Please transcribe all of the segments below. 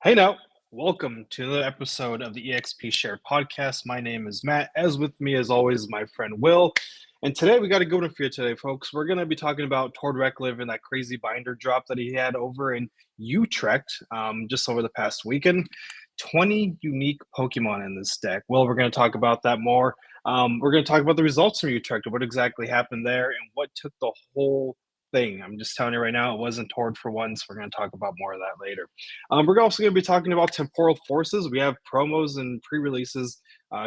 Hey now, welcome to another episode of the EXP Share podcast. My name is Matt, as with me as always, my friend Will. And today we got a good one for you today, folks. We're going to be talking about Tord Reklev and that crazy binder drop that he had over in Utrecht just over the past weekend. 20 unique Pokemon in this deck. Well, we're going to talk about that more. We're going to talk about the results from Utrecht, what exactly happened there, and what took the whole thing. I'm just telling you right now, it wasn't Tord for once. We're going to talk about more of that later. We're also going to be talking about Temporal Forces. We have promos and pre-releases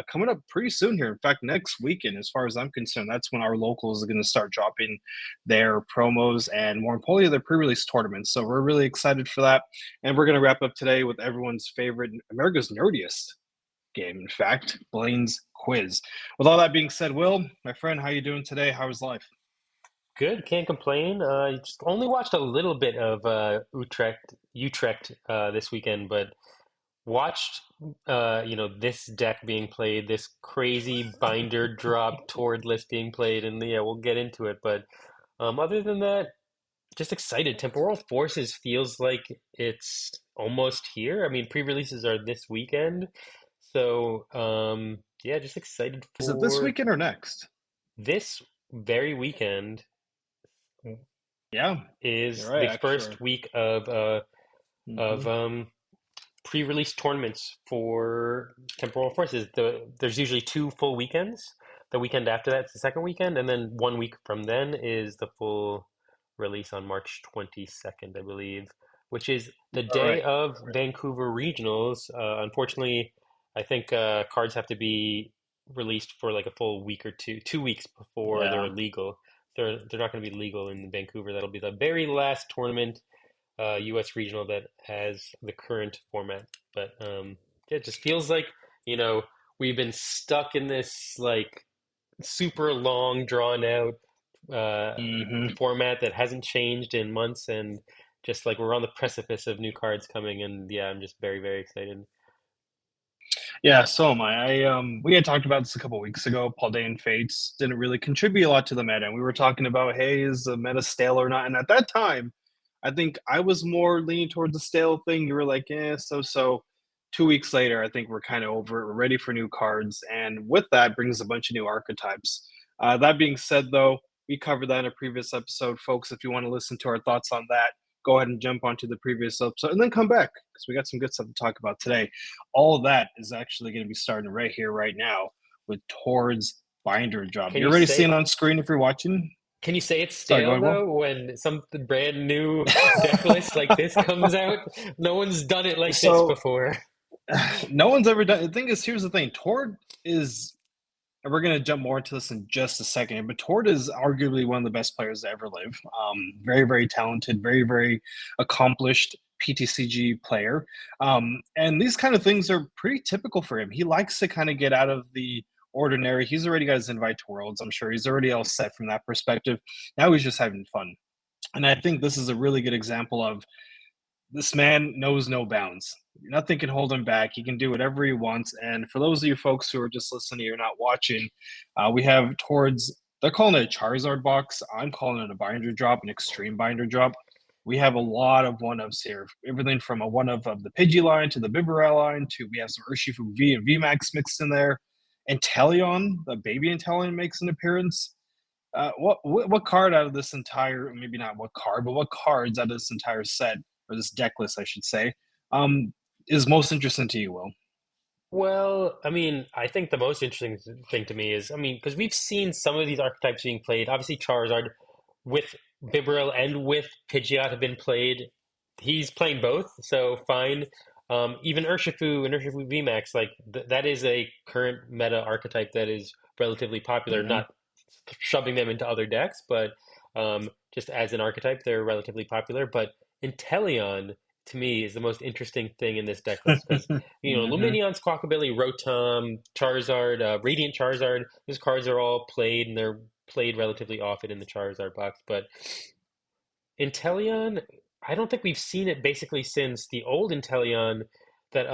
coming up pretty soon here. In fact, next weekend, as far as I'm concerned, that's when our locals are going to start dropping their promos and, more importantly, their pre-release tournaments. So we're really excited for that. And we're going to wrap up today with everyone's favorite, America's nerdiest game, in fact, Blaine's quiz. With all that being said, Will, my friend, how you doing today? How is life? Good, can't complain. Just only watched a little bit of Utrecht this weekend, but watched this deck being played, this crazy binder drop toward list being played, and yeah, we'll get into it. But other than that, just excited. Temporal Forces feels like it's almost here. I mean, pre-releases are this weekend, so yeah, just excited Is it this for weekend or next? this very weekend. Yeah, you're Is right, the actually. first week of Mm-hmm. pre-release tournaments for Temporal Forces. There's usually two full weekends. The weekend after that's the second weekend, and then 1 week from then is the full release on March 22nd, I believe, which is the All day right. of Vancouver Regionals. Unfortunately, I think cards have to be released for like a full week or 2 weeks before Yeah. they're legal. They're not going to be legal in Vancouver. That'll be the very last tournament U.S. regional that has the current format. But yeah, it just feels like, you know, we've been stuck in this like super long, drawn out uh, Hmm. format that hasn't changed in months, and just like we're on the precipice of new cards coming. And yeah, I'm just very, very excited. Yeah, so am I. We had talked about this a couple weeks ago. Paldean Fates didn't really contribute a lot to the meta. And we were talking about, hey, is the meta stale or not? And at that time, I think I was more leaning towards the stale thing. You were like, yeah, so. 2 weeks later, I think we're kind of over it. We're ready for new cards. And with that brings a bunch of new archetypes. That being said, though, we covered that in a previous episode. Folks, if you want to listen to our thoughts on that, go ahead and jump onto the previous episode and then come back because we got some good stuff to talk about today. All of that is actually going to be starting right here, right now, with Tord's binder job. Can You're you already seeing it say on screen if you're watching. can you say it's Sorry, go stale ahead, Will. though when some brand new deck list like this comes out? No one's done it like this So, before. no one's ever done. The thing is, here's the thing: Tord is, and we're going to jump more into this in just a second. But Tord is arguably one of the best players to ever live. Very, very talented, very, very accomplished PTCG player. And these kind of things are pretty typical for him. He likes to kind of get out of the ordinary. He's already got his invite to Worlds. I'm sure he's already all set from that perspective. Now he's just having fun. And I think this is a really good example of this man knows no bounds. Nothing can hold him back. He can do whatever he wants. And for those of you folks who are just listening, you're not watching, we have towards, they're calling it a Charizard box. I'm calling it a binder drop, an extreme binder drop. We have a lot of one-ups here. Everything from a one-up of the Pidgey line to the Bibarel line to we have some Urshifu V and VMAX mixed in there. Inteleon, the baby Inteleon makes an appearance. What card out of this entire, maybe not what card, but what cards out of this entire set, or this deck list I should say, um is most interesting to you, Will? Well, I mean, I think the most interesting thing to me is, I mean, because we've seen some of these archetypes being played. Obviously, Charizard with Bibarel and with Pidgeot have been played. He's playing both, so fine. Even Urshifu and Urshifu VMAX, like that is a current meta archetype that is relatively popular. Mm-hmm. Not shoving them into other decks, but just as an archetype, they're relatively popular. But Inteleon, to me, is the most interesting thing in this deck list because Mm-hmm. Luminion's Clockability, Rotom, Charizard, Radiant Charizard, those cards are all played and they're played relatively often in the Charizard box. But Inteleon, I don't think we've seen it basically since the old Inteleon that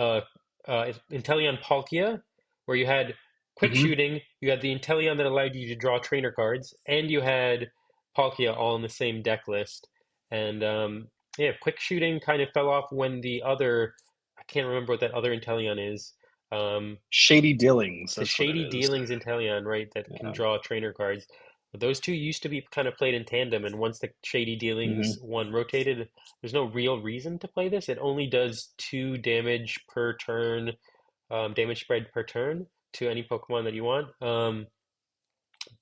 Inteleon Palkia, where you had quick Mm-hmm. shooting, you had the Inteleon that allowed you to draw trainer cards, and you had Palkia all in the same deck list. And yeah, quick shooting kind of fell off when the other, I can't remember what that other Inteleon is. Um, Shady Dealings, it's a that's what it Shady is. Dealings Inteleon, right? That can Yeah. draw trainer cards. But those two used to be kind of played in tandem, and once the Shady Dealings Hmm. one rotated, there's no real reason to play this. It only does 2 damage per turn, damage spread per turn to any Pokemon that you want.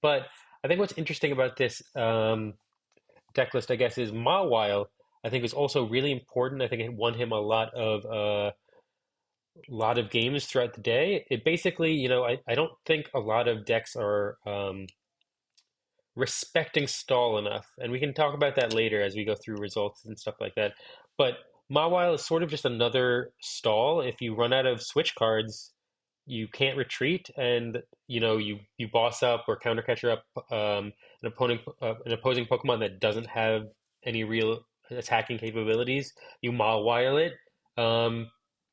But I think what's interesting about this deck list, I guess, is Mawile. I think is also really important. I think it won him a lot of games throughout the day. It basically, I don't think a lot of decks are respecting stall enough, and we can talk about that later as we go through results and stuff like that. But Mawile is sort of just another stall. If you run out of switch cards, you can't retreat, and you boss up or counter catcher up an opposing Pokemon that doesn't have any real attacking capabilities. You Mawile it, and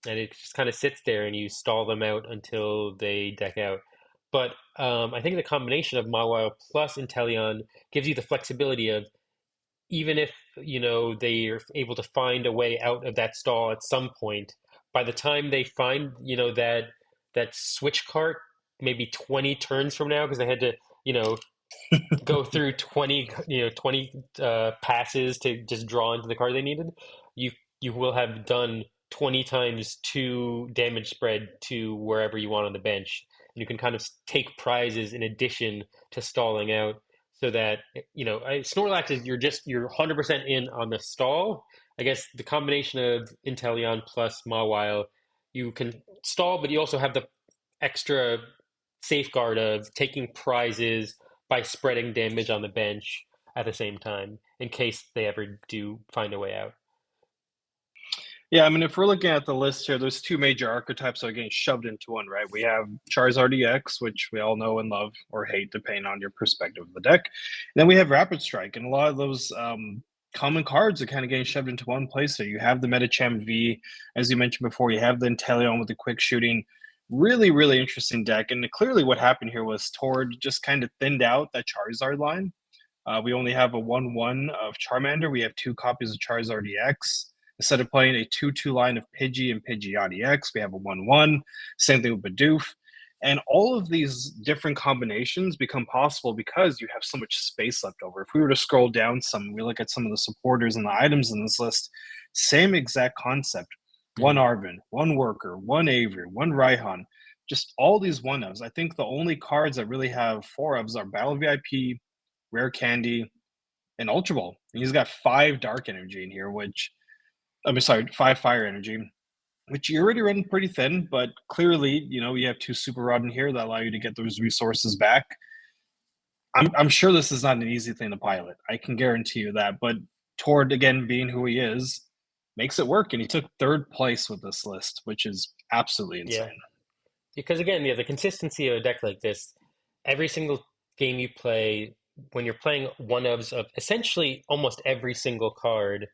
it just kind of sits there, and you stall them out until they deck out. But I think the combination of Mawile plus Inteleon gives you the flexibility of, even if they are able to find a way out of that stall at some point, by the time they find that switch cart, maybe 20 turns from now, because they had to you know go through 20 passes to just draw into the card they needed, you you will have done 20 times 2 damage spread to wherever you want on the bench. And you can kind of take prizes in addition to stalling out, so that Snorlax is, you're 100% in on the stall. I guess the combination of Inteleon plus Mawile, you can stall, but you also have the extra safeguard of taking prizes by spreading damage on the bench at the same time in case they ever do find a way out. Yeah, I mean, if we're looking at the list here, there's two major archetypes that are getting shoved into one, right? We have Charizard EX, which we all know and love or hate, depending on your perspective of the deck. And then we have Rapid Strike, and a lot of those common cards are kind of getting shoved into one place. So you have the Medicham V, as you mentioned before, you have the Inteleon with the quick shooting. Really, really interesting deck. And clearly, what happened here was Tord just kind of thinned out that Charizard line. We only have a 1/1 of Charmander. We have two copies of Charizard EX. Instead of playing a 2/2 line of Pidgey and Pidgeot EX, we have a 1/1. Same thing with Bidoof. And all of these different combinations become possible because you have so much space left over. If we were to scroll down some, we look at some of the supporters and the items in this list, same exact concept. One Hmm. Arvin, one Worker, one Avery, one Raihan, just all these one ofs. I think the only cards that really have four ofs are Battle VIP, Rare Candy, and Ultra Ball. And he's got five Dark Energy in here, which I mean, sorry, five Fire Energy, which you're already running pretty thin. But clearly, you have two Super Rod in here that allow you to get those resources back. I'm sure this is not an easy thing to pilot. I can guarantee you that. But Tord, again, being who he is, makes it work, and he took third place with this list, which is absolutely Yeah, insane. because again, the consistency of a deck like this, every single game you play, when you're playing one ofs of essentially almost every single card,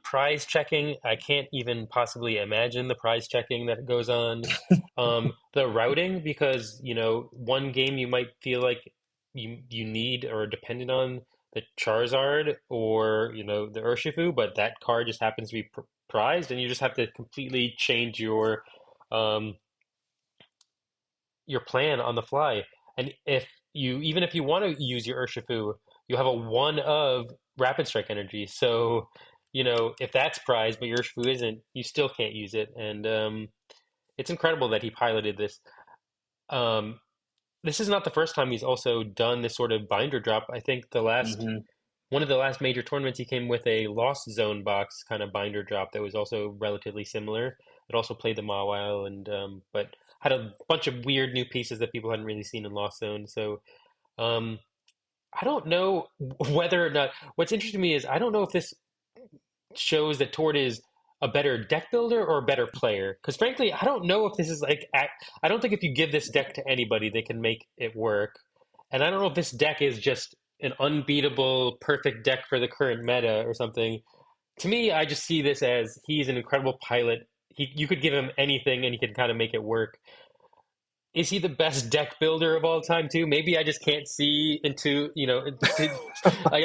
prize checking, I can't even possibly imagine the prize checking that goes on. The routing, because, one game you might feel like you need or are dependent on the Charizard or, the Urshifu, but that card just happens to be prized, and you just have to completely change um, your plan on the fly. And even if you want to use your Urshifu, you have a one of Rapid Strike energy. So, if that's prized, but your Urshifu isn't, you still can't use it. And it's incredible that he piloted this. Um, this is not the first time he's also done this sort of binder drop. I think Mm-hmm. one of the last major tournaments, he came with a Lost Zone box kind of binder drop that was also relatively similar. It also played the Mawile, and but had a bunch of weird new pieces that people hadn't really seen in Lost Zone. So um, I don't know whether or not. What's interesting to me is I don't know if this shows that Tord is a better deck builder or a better player. Because frankly, I don't know if this is I don't think if you give this deck to anybody, they can make it work. And I don't know if this deck is just an unbeatable, perfect deck for the current meta or something. To me, I just see this as he's an incredible pilot. You could give him anything and he could kind of make it work. Is he the best deck builder of all time too? Maybe I just can't see I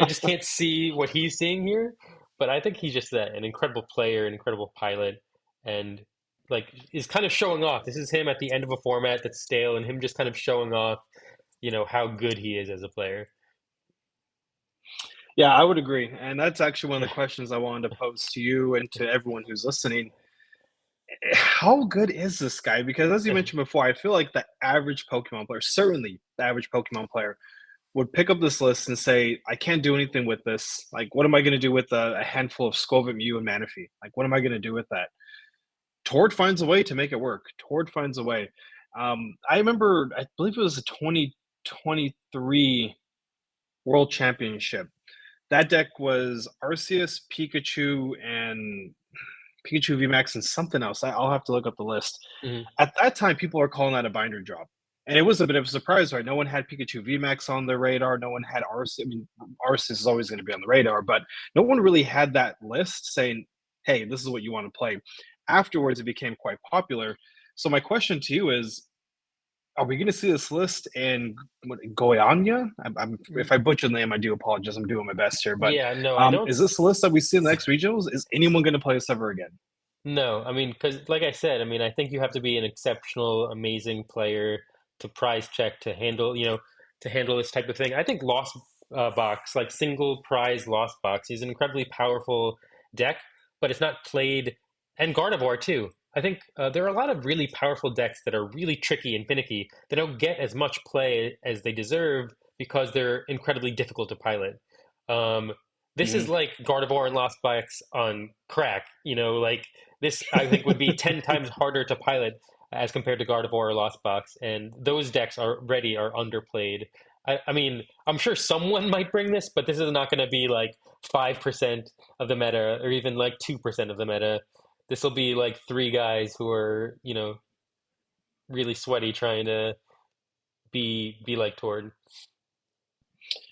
just can't see what he's seeing here. But I think he's just an incredible player, an incredible pilot. and like is kind of showing off. This is him at the end of a format that's stale, and him just kind of showing off, how good he is as a player. Yeah, I would agree. And that's actually one of the questions I wanted to pose to you and to everyone who's listening. How good is this guy? Because as you mentioned before, I feel like the average Pokemon player, certainly the average Pokemon player, would pick up this list and say, I can't do anything with this. Like, what am I going to do with a handful of Scovet, Mew, and Manaphy? Like, what am I going to do with that? Tord finds a way to make it work. Tord finds a way. I remember, I believe it was a 2023 World Championship. That deck was Arceus, Pikachu VMAX, and something else. I'll have to look up the list. Mhm. At that time, people are calling that a binder drop. And it was a bit of a surprise, right? No one had Pikachu VMAX on their radar. No one had Arceus. I mean, Arceus is always going to be on the radar, but no one really had that list saying, hey, this is what you want to play. Afterwards, it became quite popular. So my question to you is, are we going to see this list in Goiânia? If I butcher the name, I do apologize. I'm doing my best here. But Yeah, no, I don't. is this a list that we see in the next regionals? Is anyone going to play this ever again? No, I mean, because like I said, I mean, I think you have to be an exceptional, amazing player to prize check to handle, to handle this type of thing. I think Lost Box, like single prize Lost Box, is an incredibly powerful deck, but it's not played, and Gardevoir too. I think there are a lot of really powerful decks that are really tricky and finicky. They don't get as much play as they deserve because they're incredibly difficult to pilot. This is Mm-hmm. like Gardevoir and Lost Box on crack, like this, I think, would be 10 times harder to pilot as compared to Gardevoir or Lost Box, and those decks are underplayed. I mean, I'm sure someone might bring this, but this is not going to be like 5% of the meta, or even like 2% of the meta. This will be like three guys who are, really sweaty trying to be like Tord.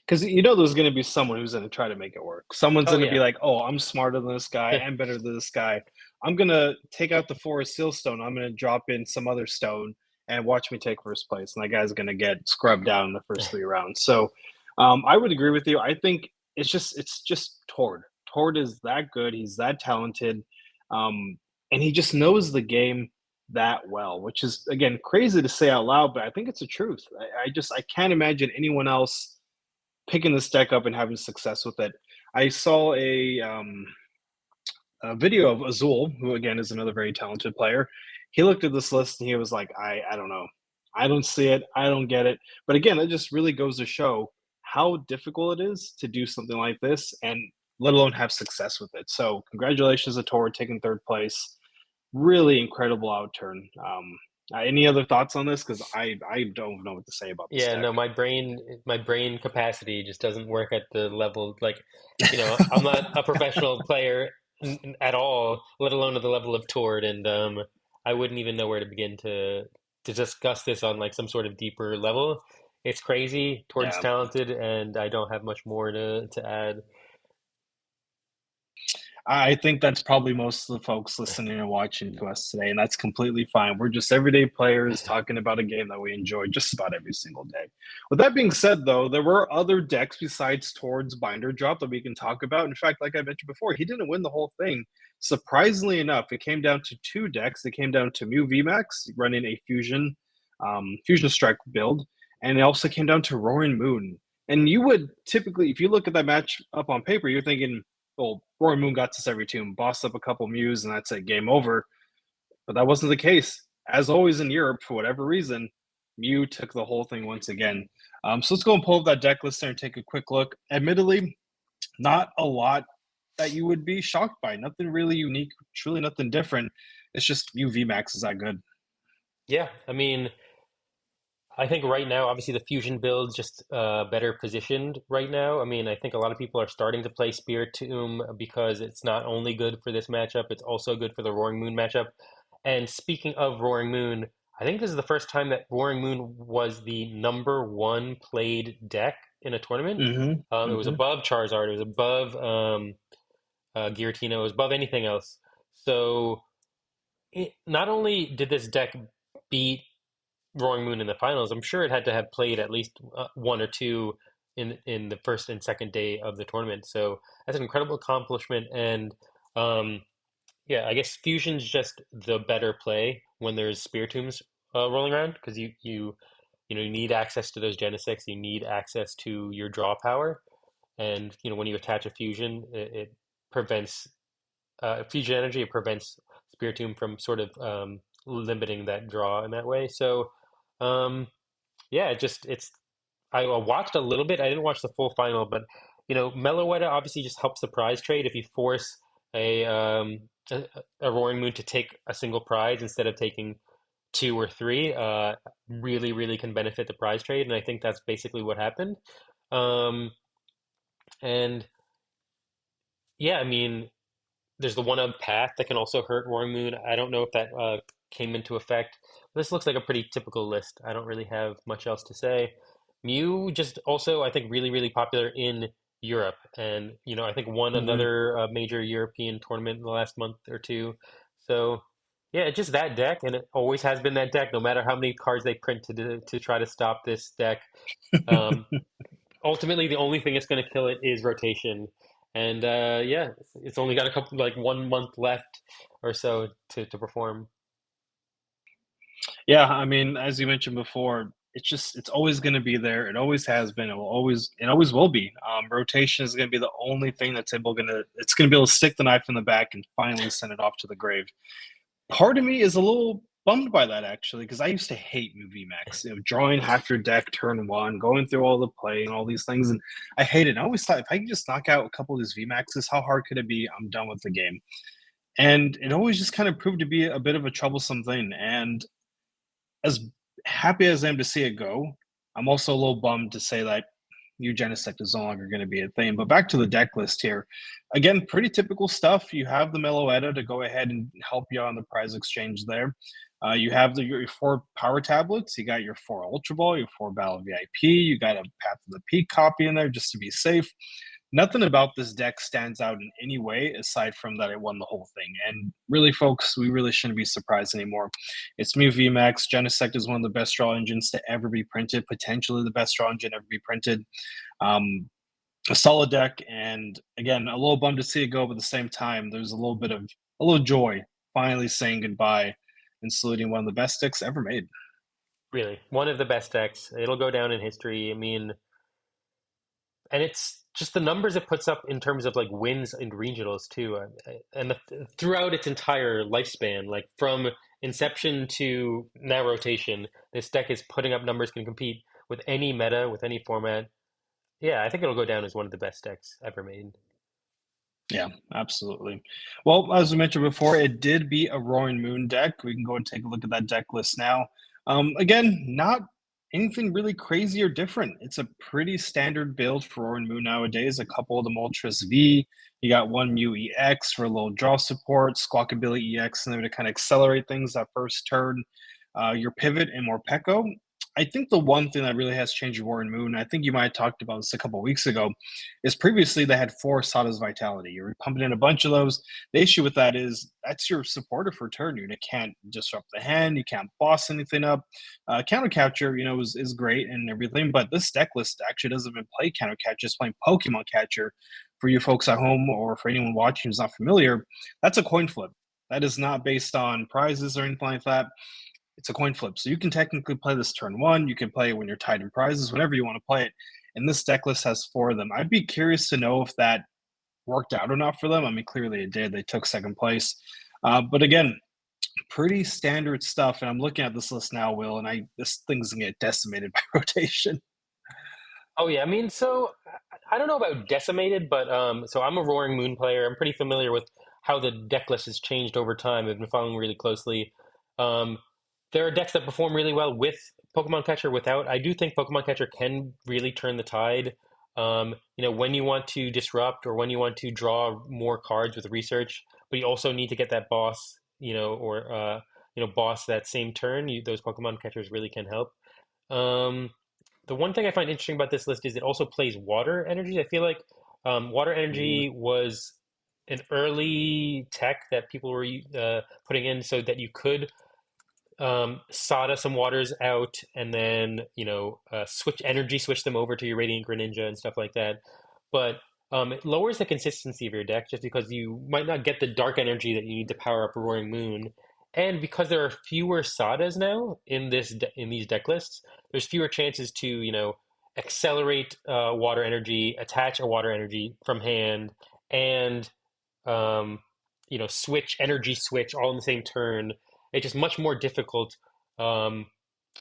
Because there's going to be someone who's going to try to make it work. Someone's Oh going to be yeah. like, "Oh, I'm smarter than this guy. I'm better than this guy. I'm going to take out the forest seal stone. I'm going to drop in some other stone and watch me take first place." And that guy's going to get scrubbed down in the first 3 rounds. So, I would agree with you. I think it's just Tord. Tord is that good. He's that talented, um, and he just knows the game that well, which is again crazy to say out loud, but I think it's the truth. I can't imagine anyone else picking this deck up and having success with it. I saw a video of Azul, who again is another very talented player. He looked at this list and he was like, I don't know. I don't see it. I don't get it. But again, it just really goes to show how difficult it is to do something like this and let alone have success with it. So congratulations to Tor taking third place. Really incredible outturn. Any other thoughts on this? Because I don't know what to say about this Yeah, deck. no, my brain capacity just doesn't work at the level like, I'm not a professional player at all, let alone at the level of Tord, and I wouldn't even know where to begin to discuss this on like some sort of deeper level. It's crazy. Tord's Yeah. talented, and I don't have much more to add. I think that's probably most of the folks listening and watching to us today, and that's completely fine. We're just everyday players talking about a game that we enjoy just about every single day. With that being said, though, there were other decks besides Tord's Binder Drop that we can talk about. In fact, like I mentioned before, he didn't win the whole thing. Surprisingly enough, it came down to two decks. It came down to Mew VMAX running a Fusion Strike build, and it also came down to Roaring Moon. And you would typically, if you look at that match up on paper, you're thinking, well, Roy Moon got to every tomb, bossed up a couple Mews, and that's it, game over. But that wasn't the case. As always in Europe, for whatever reason, Mew took the whole thing once again. So let's go and pull up that deck list there and take a quick look. Admittedly, not a lot that you would be shocked by. Nothing really unique, truly nothing different. It's just Mew VMAX is that good. Yeah, I mean, I think right now, obviously, the fusion build's just better positioned right now. I mean, I think a lot of people are starting to play Spirit Tomb because it's not only good for this matchup, it's also good for the Roaring Moon matchup. And speaking of Roaring Moon, I think this is the first time that Roaring Moon was the number one played deck in a tournament. Mm-hmm. It was Mm-hmm. above Charizard, it was above Giratina, it was above anything else. So not only did this deck beat Roaring Moon in the finals, I'm sure it had to have played at least one or two in the first and second day of the tournament. So that's an incredible accomplishment, and um, yeah, I guess Fusion's just the better play when there's Spiritombs rolling around because you need access to those Genesects, you need access to your draw power, and when you attach a Fusion, it prevents Fusion energy. It prevents Spiritomb from sort of limiting that draw in that way. So um, yeah, it's I watched a little bit. I didn't watch the full final, but Meloetta obviously just helps the prize trade if you force a um a, a Roaring Moon to take a single prize instead of taking two or three. Really, really can benefit the prize trade, and I think that's basically what happened. And yeah, I mean, there's the one up path that can also hurt Roaring Moon. I don't know if that came into effect. This looks like a pretty typical list. I don't really have much else to say. Mew just also, I think, really, really popular in Europe. And, I think won Mhm. another major European tournament in the last month or two. So, yeah, it's just that deck, and it always has been that deck, no matter how many cards they print to try to stop this deck. Um, Ultimately the only thing that's going to kill it is rotation, and yeah, it's only got a couple, like 1 month left or so to perform. Yeah, I mean, as you mentioned before, it's always going to be there. It always has been. It always will be. Rotation is going to be the only thing that's able gonna it's going to be able to stick the knife in the back and finally send it off to the grave. Part of me is a little bummed by that actually, because I used to hate New VMAX. Drawing half your deck turn one, going through all the play and all these things, and I hate it. I always thought if I could just knock out a couple of these VMAXs, how hard could it be? I'm done with the game. And it always just kind of proved to be a bit of a troublesome thing. And as happy as I am to see it go, I'm also a little bummed to say that Eugenisect is no longer going to be a thing. But back to the deck list here. Again, pretty typical stuff. You have the Meloetta to go ahead and help you on the prize exchange there. You have your four power tablets. You got your four Ultra Ball, your four Battle VIP. You got a Path of the Peak copy in there just to be safe. Nothing about this deck stands out in any way aside from that it won the whole thing. And really, folks, we really shouldn't be surprised anymore. It's Mew VMAX. Genesect is one of the best draw engines to ever be printed, potentially the best draw engine ever be printed. Um, a solid deck, and again, a little bummed to see it go, but at the same time, there's a little joy finally saying goodbye and saluting one of the best decks ever made. Really, one of the best decks. It'll go down in history. I mean, and it's just the numbers it puts up in terms of like wins and regionals too, and throughout its entire lifespan, like from inception to now rotation, this deck is putting up numbers, can compete with any meta, with any format. Yeah, I think it'll go down as one of the best decks ever made. Yeah, absolutely. Well, as we mentioned before, it did beat a Roaring Moon deck. We can go and take a look at that deck list now. Again, not anything really crazy or different. It's a pretty standard build for Roaring Moon nowadays. A couple of them Ultras V. You got one Mu EX for a little draw support, Squawkabilly EX in there to kind of accelerate things that first turn. Your pivot and more Pekko. I think the one thing that really has changed Warren Moon, I think you might have talked about this a couple of weeks ago, is previously they had four Sada's Vitality. You're pumping in a bunch of those. The issue with that is that's your supporter for turn. You can't disrupt the hand. You can't boss anything up. Counter Capture, is great and everything, but this deck list actually doesn't even play Counter Catcher. It's playing Pokemon Catcher. For you folks at home or for anyone watching who's not familiar, that's a coin flip. That is not based on prizes or anything like that. It's a coin flip. So you can technically play this turn one. You can play it when you're tied in prizes, whenever you want to play it. And this deck list has four of them. I'd be curious to know if that worked out or not for them. I mean, clearly it did. They took second place. But again, pretty standard stuff. And I'm looking at this list now, Will, and this thing's gonna get decimated by rotation. Oh yeah, I mean, so I don't know about decimated, but so I'm a Roaring Moon player. I'm pretty familiar with how the deck list has changed over time. I've been following really closely. Um, there are decks that perform really well with Pokemon Catcher. Without, I do think Pokemon Catcher can really turn the tide. When you want to disrupt or when you want to draw more cards with research, but you also need to get that boss, or boss that same turn. Those Pokemon Catchers really can help. Um, the one thing I find interesting about this list is it also plays water energy. I feel like water Mm, energy was an early tech that people were putting in so that you could SADA some waters out and then switch them over to your Radiant Greninja and stuff like that. But It lowers the consistency of your deck just because you might not get the dark energy that you need to power up a Roaring Moon. And because there are fewer Sadas now in in these deck lists, there's fewer chances to, accelerate water energy, attach a water energy from hand, and um, switch all in the same turn. It's just much more difficult um,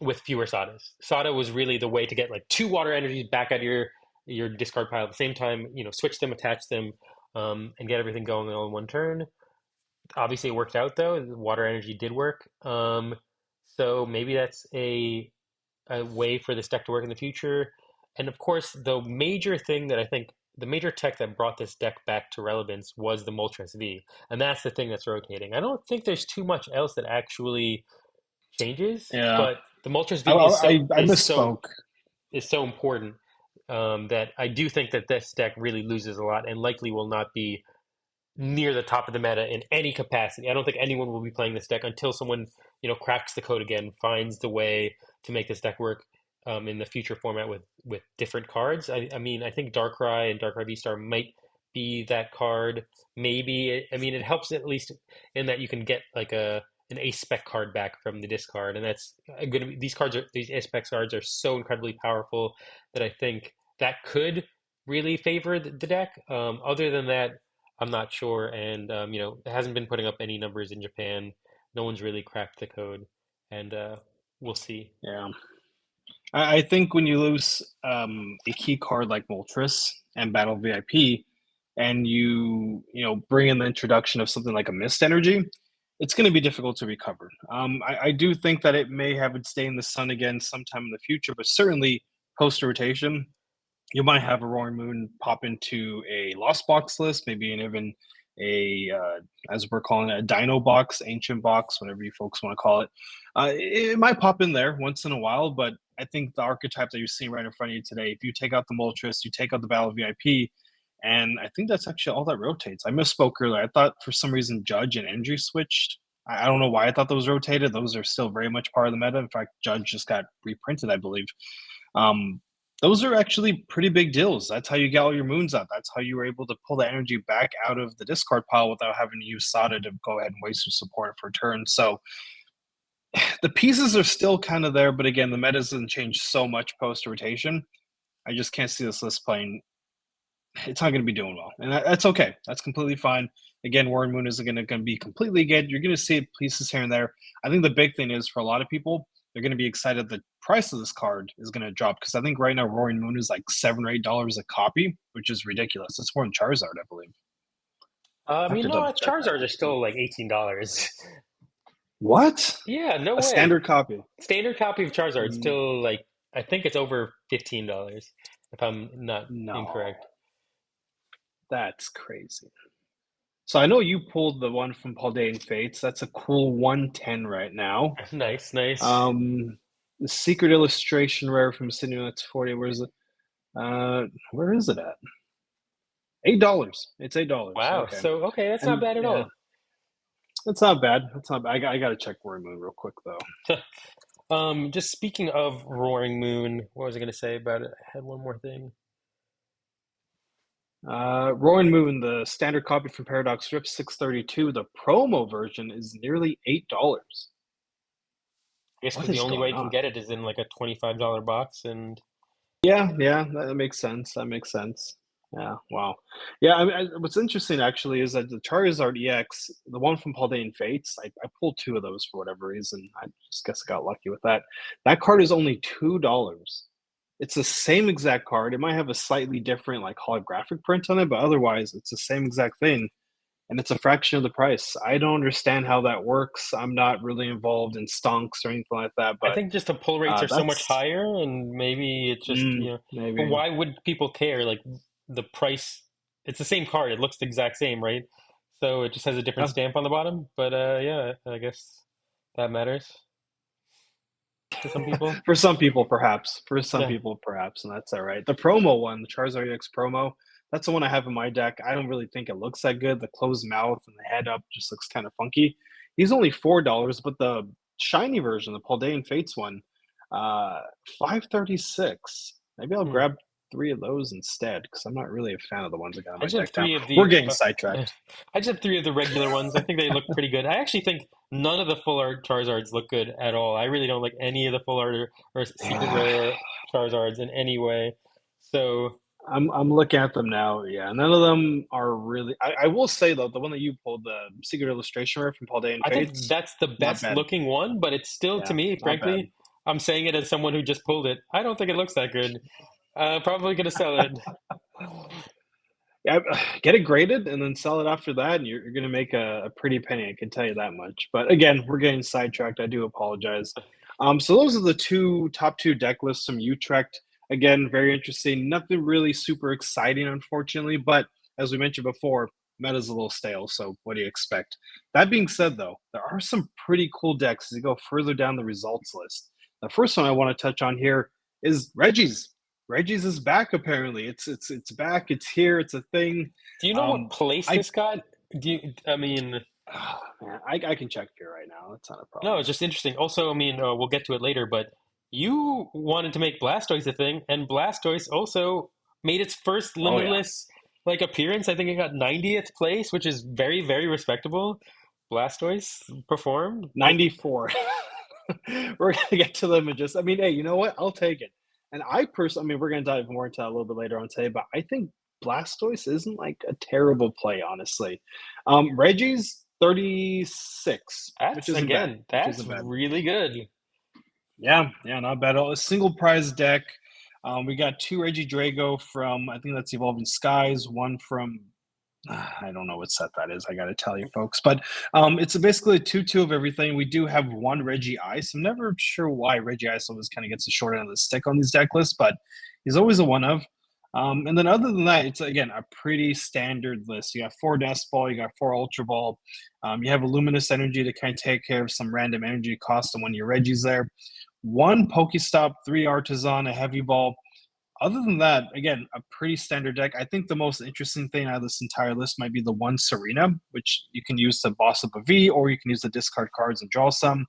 with fewer Sadas. Sada was really the way to get like two water energies back out of your discard pile at the same time. Switch them, attach them, and get everything going all in one turn. Obviously, it worked out though. The water energy did work. So maybe that's a way for this deck to work in the future. And of course, the major tech that brought this deck back to relevance was the Moltres V, and that's the thing that's rotating. I don't think there's too much else that actually changes, Yeah, but the Moltres I V I misspoke. is so important that I do think that this deck really loses a lot and likely will not be near the top of the meta in any capacity. I don't think anyone will be playing this deck until someone, cracks the code again, finds the way to make this deck work in the future format with different cards. I mean, I think Darkrai and Darkrai V-Star might be that card. Maybe it helps at least in that you can get like an ace spec card back from the discard, and that's going to be these ace spec cards are so incredibly powerful that I think that could really favor the deck. Other than that, I'm not sure, and it hasn't been putting up any numbers in Japan. No one's really cracked the code, and we'll see. Yeah. I think when you lose a key card like Moltres and Battle VIP, and bring in the introduction of something like a Mist Energy, it's going to be difficult to recover. I do think that it may have its day in the sun again sometime in the future, but certainly post rotation, you might have a Roaring Moon pop into a Lost Box list, maybe even as we're calling it, a Dino Box, Ancient Box, whatever you folks want to call it. It might pop in there once in a while, but I think the archetype that you're seeing right in front of you today, if you take out the Moltres, you take out the Battle VIP, and I think that's actually all that rotates. I misspoke earlier. I thought for some reason Judge and Energy switched. I don't know why I thought those rotated. Those are still very much part of the meta. In fact, Judge just got reprinted, I believe. Um, those are actually pretty big deals. That's how you get all your moons out. That's how you were able to pull the energy back out of the discard pile without having to use Sada to go ahead and waste your support for a turn. So the pieces are still kind of there, but again, the meta doesn't change so much post rotation. I just can't see this list playing. It's not going to be doing well, and that's okay. That's completely fine. Again, Warren Moon isn't going to be completely good. You're going to see pieces here and there. I think the big thing is for a lot of people, they're going to be excited the price of this card is going to drop because I think right now Roaring Moon is like $7 or $8 a copy, which is ridiculous. It's more than Charizard, I believe. I have to double check that Charizards are actually. still like $18. What? Yeah, no A way. standard copy? Standard copy of Charizard Mm, still like I think it's over $15 if I'm not no, incorrect. that's crazy. So I know you pulled the one from Paldean Fates. That's a cool 110 right now. Nice, nice. Um, the secret illustration rare from Sydney. That's 40. Where's it? Where is it at? $8. It's $8. Wow. Okay, So okay, that's not and bad at yeah, all. that's not bad. That's not bad. I got to check Roy Moon real quick though. Just speaking of Roaring Moon, what was I going to say about it? I had one more thing. Roaring Moon, the standard copy from Paradox Strip, 632. The promo version is nearly $8. I guess What because the is only way going you can on? get it is in like a $25 box, and Yeah, yeah, that makes sense. That makes sense. Yeah, wow. Yeah, I mean, what's interesting actually is that the Charizard EX, the one from Paldean Fates, I pulled two of those for whatever reason. I just guess I got lucky with that. That card is only $2. It's the same exact card. It might have a slightly different like holographic print on it, but otherwise it's the same exact thing, and it's a fraction of the price. I don't understand how that works. I'm not really involved in stonks or anything like that, I but think just the pull rates are so much that's higher, and maybe it's just, but maybe. why would people care? Like the price, it's the same card. It looks the exact same, right? So it just has a different Yeah. stamp on the bottom. But yeah, I guess that matters to some people. For some people, perhaps. For some Yeah. people, perhaps, and that's all right. The promo one, the Charizard EX promo, that's the one I have in my deck. I don't really think it looks that good. The closed mouth and the head up just looks kind of funky. He's only $4, but the shiny version, the Paldean Fates one, uh, 536. Maybe I'll Hmm. grab. three of those instead because I'm not really a fan of the ones I got on I my just have deck now. three of We're the getting sidetracked. I just have three of the regular ones. I think they look pretty good. I actually think none of the full art Charizards look good at all. I really don't like any of the full art or secret Yeah. rare Charizards in any way. So I'm looking at them now. Yeah, none of them are really. I will say though, the one that you pulled, the Secret Illustration Rare from Paul Day and I think Fates, that's the not best bad. looking one, but it's still to Yeah, me, not bad. frankly, I'm saying it as someone who just pulled it. I don't think it looks that good. Probably gonna sell it. Yeah, get it graded and then sell it after that, and you're going to make a pretty penny. I can tell you that much. But again, we're getting sidetracked. I do apologize. So those are the top two deck lists from Utrecht. Again, very interesting. Nothing really super exciting, unfortunately. But as we mentioned before, meta's a little stale. So what do you expect? That being said, though, there are some pretty cool decks as you go further down the results list. The first one I want to touch on here is Reggie's. Reggie's is back apparently. It's back. It's here. It's a thing. Do you know what Um, place I this got? I mean, man, I can check here right now. That's not a no, problem. it's just interesting. Also, I mean, we'll get to it later, but you wanted to make Blastoise a thing, and Blastoise also made its first Oh yeah, limitless like appearance. I think it got 90th place, which is very, very respectable. Blastoise performed. Like, 94. We're gonna get to them in just. I mean, hey, you know what? I'll take it. And I personally, I mean, we're gonna dive more into that a little bit later on today, but I think Blastoise isn't like a terrible play, honestly. Reggie's 36, which that's isn't bad. again, Which that's isn't bad. really good. Yeah, yeah, not bad at all. A single prize deck. We got two Reggie Drago from, I think that's Evolving Skies, one from, I don't know what set that is, I got to tell you, folks. But it's basically a 2 2 of everything. We do have one Reggie Ice. I'm never sure why Reggie Ice always kind of gets the short end of the stick on these deck lists, but he's always a one of. And then other than that, it's again a pretty standard list. You got four Nest Ball, you got four Ultra Ball, you have a Luminous Energy to kind of take care of some random energy cost on one of your Reggies there. One Pokestop, three Artisan, a Heavy Ball. Other than that, again, a pretty standard deck. I think the most interesting thing out of this entire list might be the one Serena, which you can use to boss up a V, or you can use to discard cards and draw some.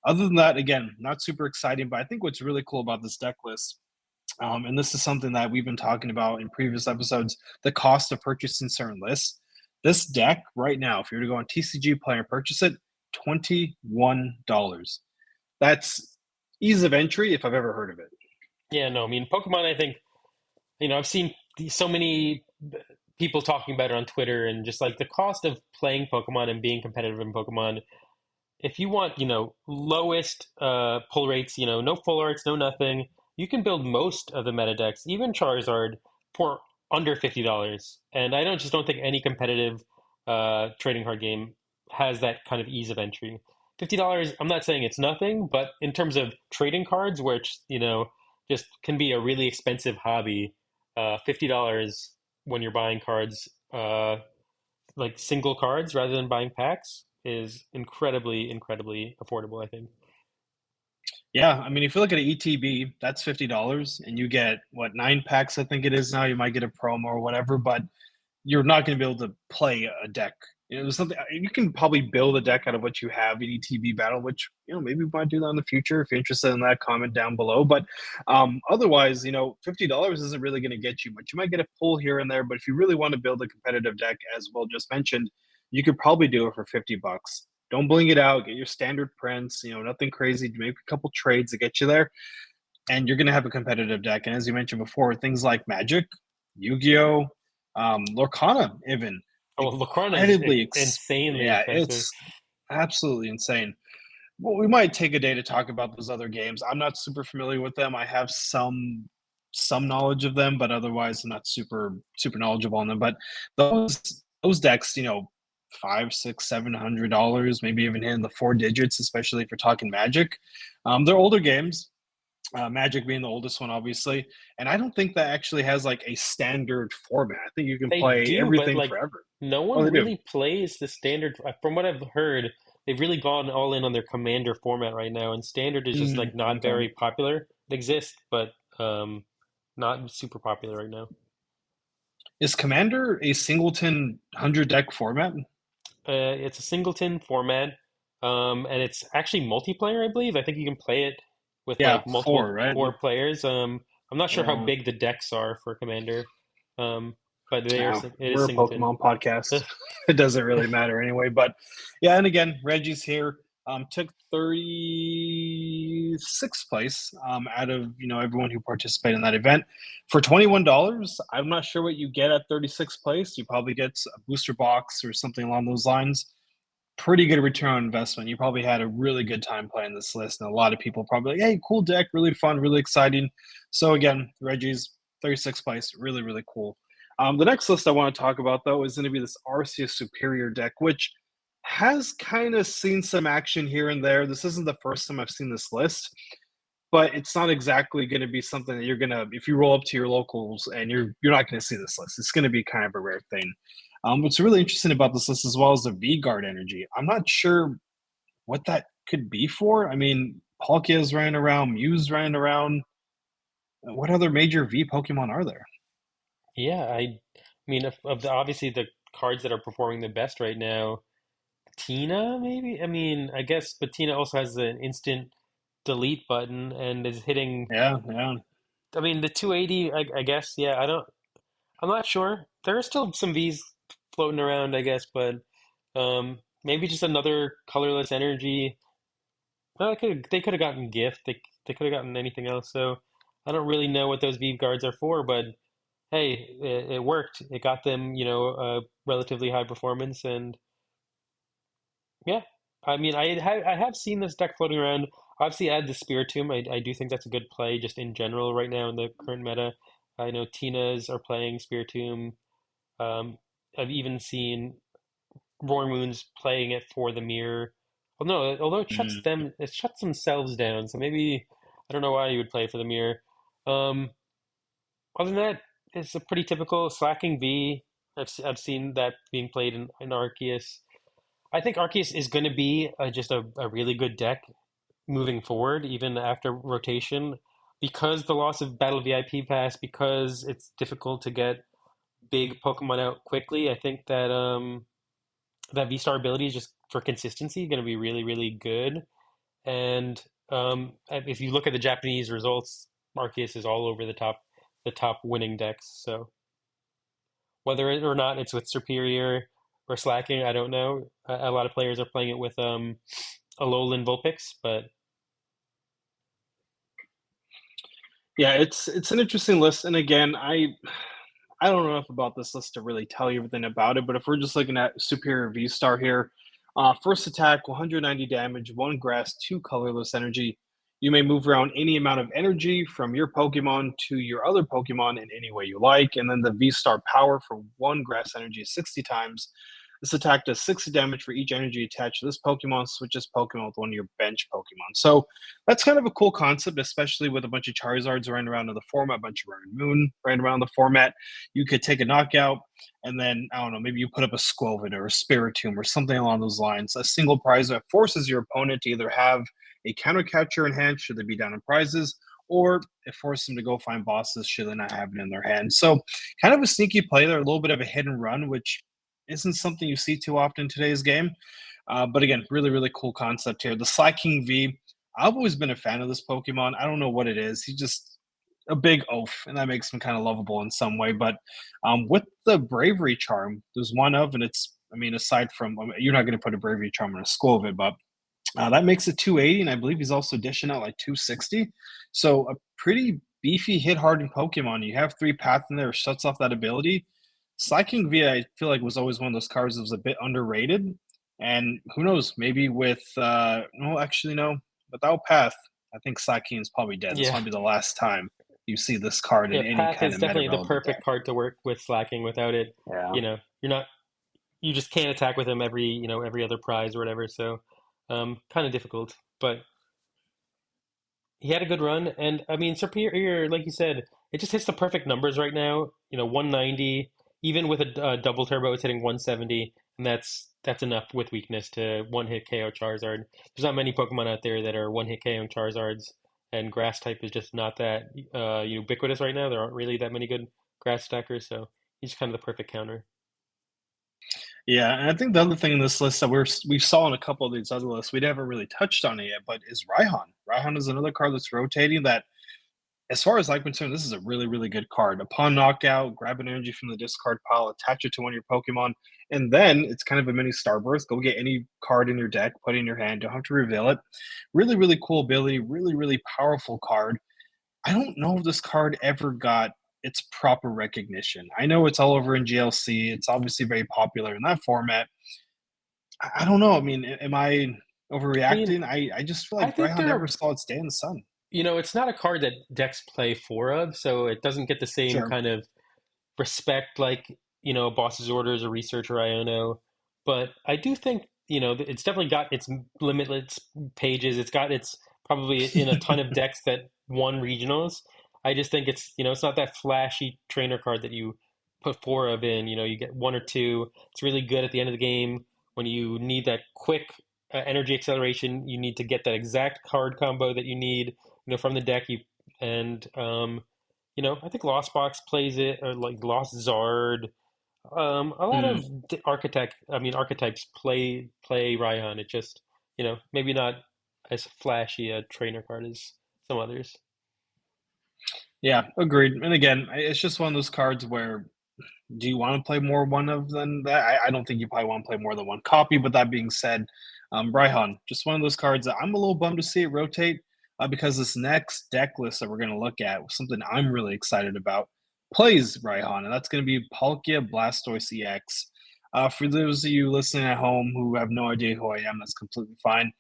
Other than that, again, not super exciting, but I think what's really cool about this deck list, and this is something that we've been talking about in previous episodes, the cost of purchasing certain lists. This deck right now, if you were to go on TCG Play and purchase it, $21. That's ease of entry if I've ever heard of it. Yeah, no, I mean, Pokemon, I think, I've seen so many people talking about it on Twitter and just like the cost of playing Pokemon and being competitive in Pokemon. If you want, lowest pull rates, no full arts, no nothing, you can build most of the meta decks, even Charizard, for under $50. And I don't think any competitive trading card game has that kind of ease of entry. $50, I'm not saying it's nothing, but in terms of trading cards, which, just can be a really expensive hobby, $50 when you're buying cards, like single cards rather than buying packs is incredibly, incredibly affordable, I think. Yeah, I mean, if you look at an ETB, that's $50, and you get what 9 packs, I think it is now. You might get a promo or whatever, but you're not going to be able to play a deck. Something you can probably build a deck out of what you have in ETB battle, which maybe we might do that in the future. If you're interested in that, comment down below. But otherwise, $50 isn't really going to get you much. You might get a pull here and there, but if you really want to build a competitive deck, as well just mentioned, you could probably do it for $50. Don't bling it out. Get your standard prints. Nothing crazy. Make a couple trades to get you there, and you're going to have a competitive deck. And as you mentioned before, things like Magic, Yu-Gi-Oh, Lorcana, even Oh, Lacrona is insanely yeah, expensive. it's absolutely insane. Well, we might take a day to talk about those other games. I'm not super familiar with them. I have some knowledge of them, but otherwise I'm not super knowledgeable on them. But those decks, five, six, $700, maybe even in the four digits, especially if you're talking Magic. They're older games. Magic being the oldest one, obviously, and I don't think that actually has like a standard format. I think you can They play do, but everything like forever. no Oh, one they do. really plays the standard. From what I've heard, they've really gone all in on their commander format right now, and standard is just like not Okay. very popular. It exists, but not super popular right now. Is Commander a singleton 100 deck format? It's a singleton format, and it's actually multiplayer, I believe. I think you can play it with Yeah, like four, multiple right? four players. I'm not sure how Yeah. big the decks are for Commander, um, but they are No, it is we're a singleton. Pokemon podcast. It doesn't really matter anyway. But yeah, and again, Reggie's here. Took 36th place out of everyone who participated in that event for $21. I'm not sure what you get at 36th place. You probably get a booster box or something along those lines. Pretty good return on investment. You probably had a really good time playing this list, and a lot of people probably like, hey, cool deck, really fun, really exciting. So again, Reggie's 36th place, really, really cool. The next list I want to talk about though is going to be this Arceus Superior deck, which has kind of seen some action here and there. This isn't the first time I've seen this list, but it's not exactly going to be something that you're going to, if you roll up to your locals and you're not going to see this list. It's going to be kind of a rare thing. What's really interesting about this list as well is the V Guard energy. I'm not sure what that could be for. I mean, Palkia's running around, Mew's running around. What other major V Pokemon are there? Yeah, I mean, of the, obviously the cards that are performing the best right now, Tina maybe. I mean, I guess, but Tina also has an instant delete button and is hitting. Yeah, yeah. I mean, the 280. I guess. Yeah, I don't. I'm not sure. There are still some V's floating around, I guess, but maybe just another colorless energy. Well, they could have gotten gift. They could have gotten anything else. So I don't really know what those V guards are for, but hey, it worked. It got them, a relatively high performance, and yeah. I mean, I have seen this deck floating around. Obviously, add the Spiritomb. I do think that's a good play just in general right now in the current meta. I know Tinas are playing Spiritomb. Um, I've even seen Roaring Moons playing it for the mirror. Well, no, although Mm. it shuts themselves down. So maybe I don't know why you would play for the mirror. Um, Other than that, it's a pretty typical slacking V. I've seen that being played in Arceus. I think Arceus is going to be just a really good deck moving forward, even after rotation, because the loss of Battle VIP Pass, because it's difficult to get big Pokemon out quickly. I think that that V Star ability is just for consistency going to be really, really good. And if you look at the Japanese results, Arceus is all over the top winning decks. So whether it or not it's with Superior or Slacking, I don't know. A lot of players are playing it with Alolan Vulpix, but Yeah, it's an interesting list, and again, I don't know enough about this list to really tell you everything about it, but if we're just looking at Superior V Star here, first attack, 190 damage, one grass, two colorless energy. You may move around any amount of energy from your Pokemon to your other Pokemon in any way you like. And then the V Star power for one grass energy is 60 times. This attack does 60 damage for each energy attached to this Pokemon, switches Pokemon with one of your bench Pokemon. So that's kind of a cool concept, especially with a bunch of Charizards running around in the format, a bunch of Running Moon running around the format. You could take a knockout and then, I don't know, maybe you put up a Squovid or a Spiritomb or something along those lines. A single prize that forces your opponent to either have a counter catcher in hand should they be down in prizes, or it forces them to go find bosses should they not have it in their hand. So kind of a sneaky play there, a little bit of a hit and run, which isn't something you see too often in today's game. But again, really, really cool concept here. The Slaking V, I've always been a fan of this Pokemon. I don't know what it is. He's just a big oaf, and that makes him kind of lovable in some way. But with the Bravery Charm, there's one of, and it's, I mean, aside from, I mean, you're not going to put a Bravery Charm on a Squovid, but that makes it 280, and I believe he's also dishing out like 260. So a pretty beefy hit hardened Pokemon. You have three paths in there, shuts off that ability. Psyking V, I feel like was always one of those cards that was a bit underrated. And who knows, maybe with no, actually no, without Path, I think Psyking is probably dead. This yeah, might be the last time you see this card in yeah. any Path kind is of meta definitely the relevant perfect deck. card to work with Slacking. Without it, Yeah. you're not you just can't attack with him every other prize or whatever. So kind of difficult, but he had a good run, and I mean, Superior, like you said, it just hits the perfect numbers right now. 190, even with a double turbo, it's hitting 170, and that's enough with weakness to one hit KO Charizard. There's not many Pokemon out there that are one hit KO Charizards, and Grass type is just not that ubiquitous right now. There aren't really that many good Grass attackers, so he's kind of the perfect counter. Yeah, and I think the other thing in this list that we saw in a couple of these other lists, we never really touched on it yet, but is Raihan. Raihan is another card that's rotating that as far as I'm concerned, this is a really, really good card. Upon knockout, grab an energy from the discard pile, attach it to one of your Pokemon, and then it's kind of a mini Starburst. Go get any card in your deck, put it in your hand, don't have to reveal it. Really, really cool ability, really, really powerful card. I don't know if this card ever got its proper recognition. I know it's all over in GLC. It's obviously very popular in that format. I don't know. I mean, am I I mean, overreacting? I just feel I like think Raihan there never are, saw its day in the sun. it's not a card that decks play four of, so it doesn't get the same Sure. kind of respect like boss's orders or research or Iono, but I do think it's definitely got its limitless pages. It's got its probably in a ton of decks that won regionals. I just think it's not that flashy trainer card that you put four of in. You get one or two. It's really good at the end of the game when you need that quick energy acceleration. You need to get that exact card combo that you need from the deck. I think Lost Box plays it, or like Lost Zard. A lot Mm. of archetypes play Raihan. It just, maybe not as flashy a trainer card as some others. Yeah, agreed. And again, it's just one of those cards where do you want to play more one of than that? I don't think you probably want to play more than one copy. But that being said, Raihan, just one of those cards that I'm a little bummed to see it rotate because this next deck list that we're going to look at, something I'm really excited about, plays Raihan, and that's going to be Palkia Blastoise EX. For those of you listening at home who have no idea who I am, that's completely fine.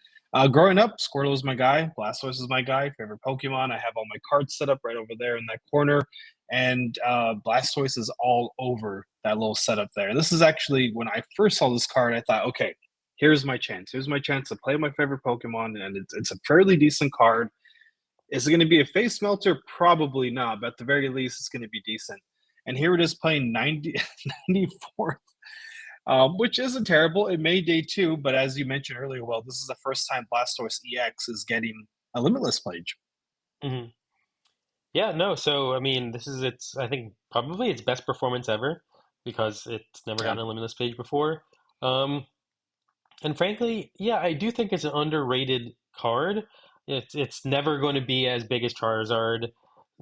Growing up, Squirtle was my guy. Blastoise is my guy. Favorite Pokemon. I have all my cards set up right over there in that corner, and Blastoise is all over that little setup there. And this is actually when I first saw this card, I thought, okay, here's my chance. Here's my chance to play my favorite Pokemon, and it's a fairly decent card. Is it going to be a face melter? Probably not, but at the very least, it's going to be decent. And here it is playing 94th, which isn't terrible. It made day two, but as you mentioned earlier, well, this is the first time Blastoise EX is getting a limitless pledge. Hmm. Yeah, no. So I mean, this is I think probably its best performance ever because it's never Yeah. gotten a limitless page before. Um, And frankly, yeah, I do think it's an underrated card. It's never going to be as big as Charizard,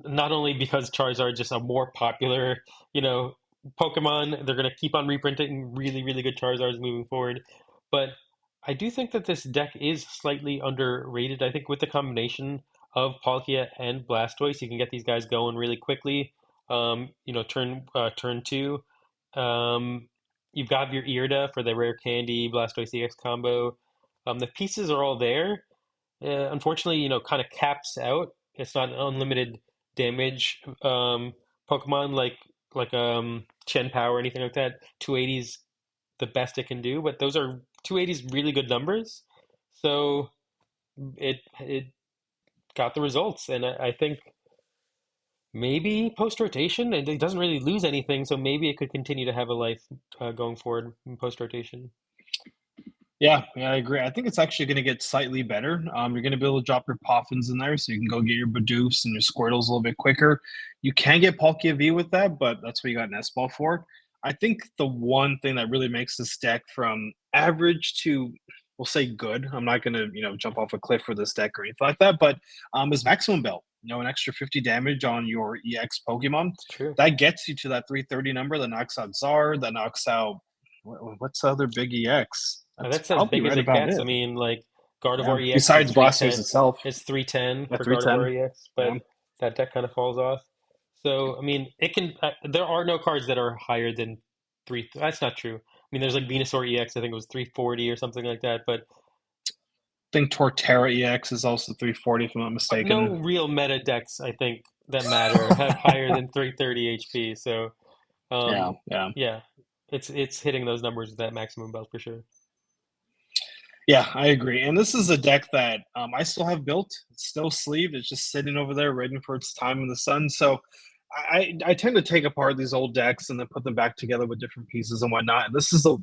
not only because Charizard is just a more popular, you know, Pokemon. They're going to keep on reprinting really, really good Charizards moving forward. But I do think that this deck is slightly underrated. I think with the combination of Palkia and Blastoise, you can get these guys going really quickly. Turn two. Um, You've got your Irida for the rare candy Blastoise EX combo. The pieces are all there. Unfortunately, kind of caps out. It's not an unlimited damage Pokemon like Chen Power or anything like that. 280's the best it can do, but those are 280's really good numbers. So it got the results, and I think maybe post rotation, and it doesn't really lose anything, so maybe it could continue to have a life going forward in post rotation. Yeah, I agree. I think it's actually going to get slightly better. You're going to be able to drop your Poffins in there, so you can go get your Bidoofs and your Squirtles a little bit quicker. You can get Palkia V with that, but that's what you got an S-Ball for. I think the one thing that really makes this deck from average to, we'll say good, I'm not going to, jump off a cliff for this deck or anything like that, but is Maximum Belt. An extra 50 damage on your EX Pokemon. It's true. That gets you to that 330 number that knocks out Zard, that knocks out what's the other big EX? That's That's as probably big as right it about gets. I it. mean, like Yeah. Gardevoir EX is Besides Blastoise 310. itself It's 310 at for 310. Gardevoir EX, Yeah. but that deck kind of falls off. So, I mean, it can. There are no cards that are higher than three. That's not true. I mean, there's like Venusaur EX. I think it was 340 or something like that. I think Torterra EX is also 340 if I'm not But no mistaken. real meta decks, I think, that matter have higher than 330 HP. So, Yeah, um, yeah. yeah, it's hitting those numbers with that maximum belt for sure. Yeah, I agree. And this is a deck that I still have built. It's still sleeved. It's just sitting over there waiting for its time in the sun. So I tend to take apart these old decks and then put them back together with different pieces and whatnot. And this is the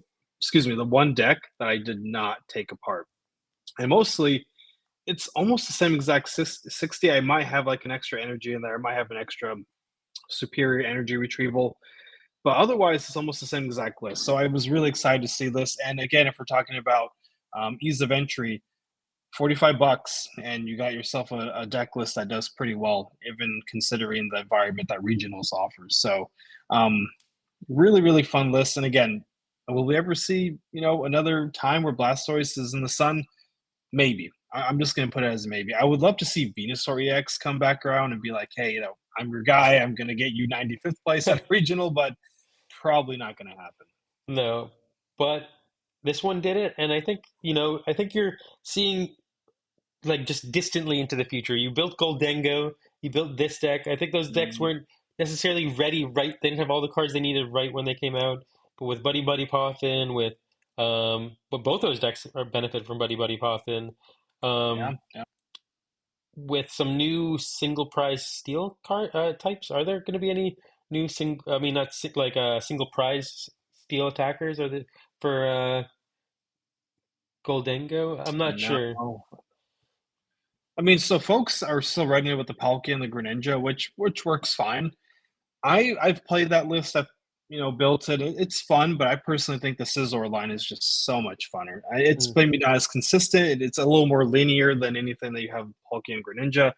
one deck that I did not take apart. And mostly it's almost the same exact 60. I might have like an extra energy in there. I might have an extra superior energy retrieval. But otherwise, it's almost the same exact list. So I was really excited to see this. And again, if we're talking about ease of entry, $45 and you got yourself a deck list that does pretty well, even considering the environment that regionals offers. So, um, really, really fun list. And again, will we ever see, another time where Blastoise is in the sun? Maybe. I'm just going to put it as a maybe. I would love to see Venusaur EX come back around and be like, hey, I'm your guy. I'm going to get you 95th place at a regional, but probably not going to happen. No, but this one did it, and I think you're seeing like just distantly into the future. You built Goldengo, you built this deck. I think those decks Mhm. weren't necessarily ready right. They didn't have all the cards they needed right when they came out. But with Buddy Buddy Poffin, but both those decks are benefit from Buddy Buddy Poffin. Yeah, Um, yeah. with some new single prize steel card types, are there going to be any new I mean, not like single prize steel attackers? Are they for Goldengo? I'm not No. sure. I mean, so folks are still running it with the Palkia and the Greninja, which works fine. I've played that list. I've built it. It's fun, but I personally think the Scizor line is just so much funner. It's Mm. maybe not as consistent. It's a little more linear than anything that you have Palkia and Greninja.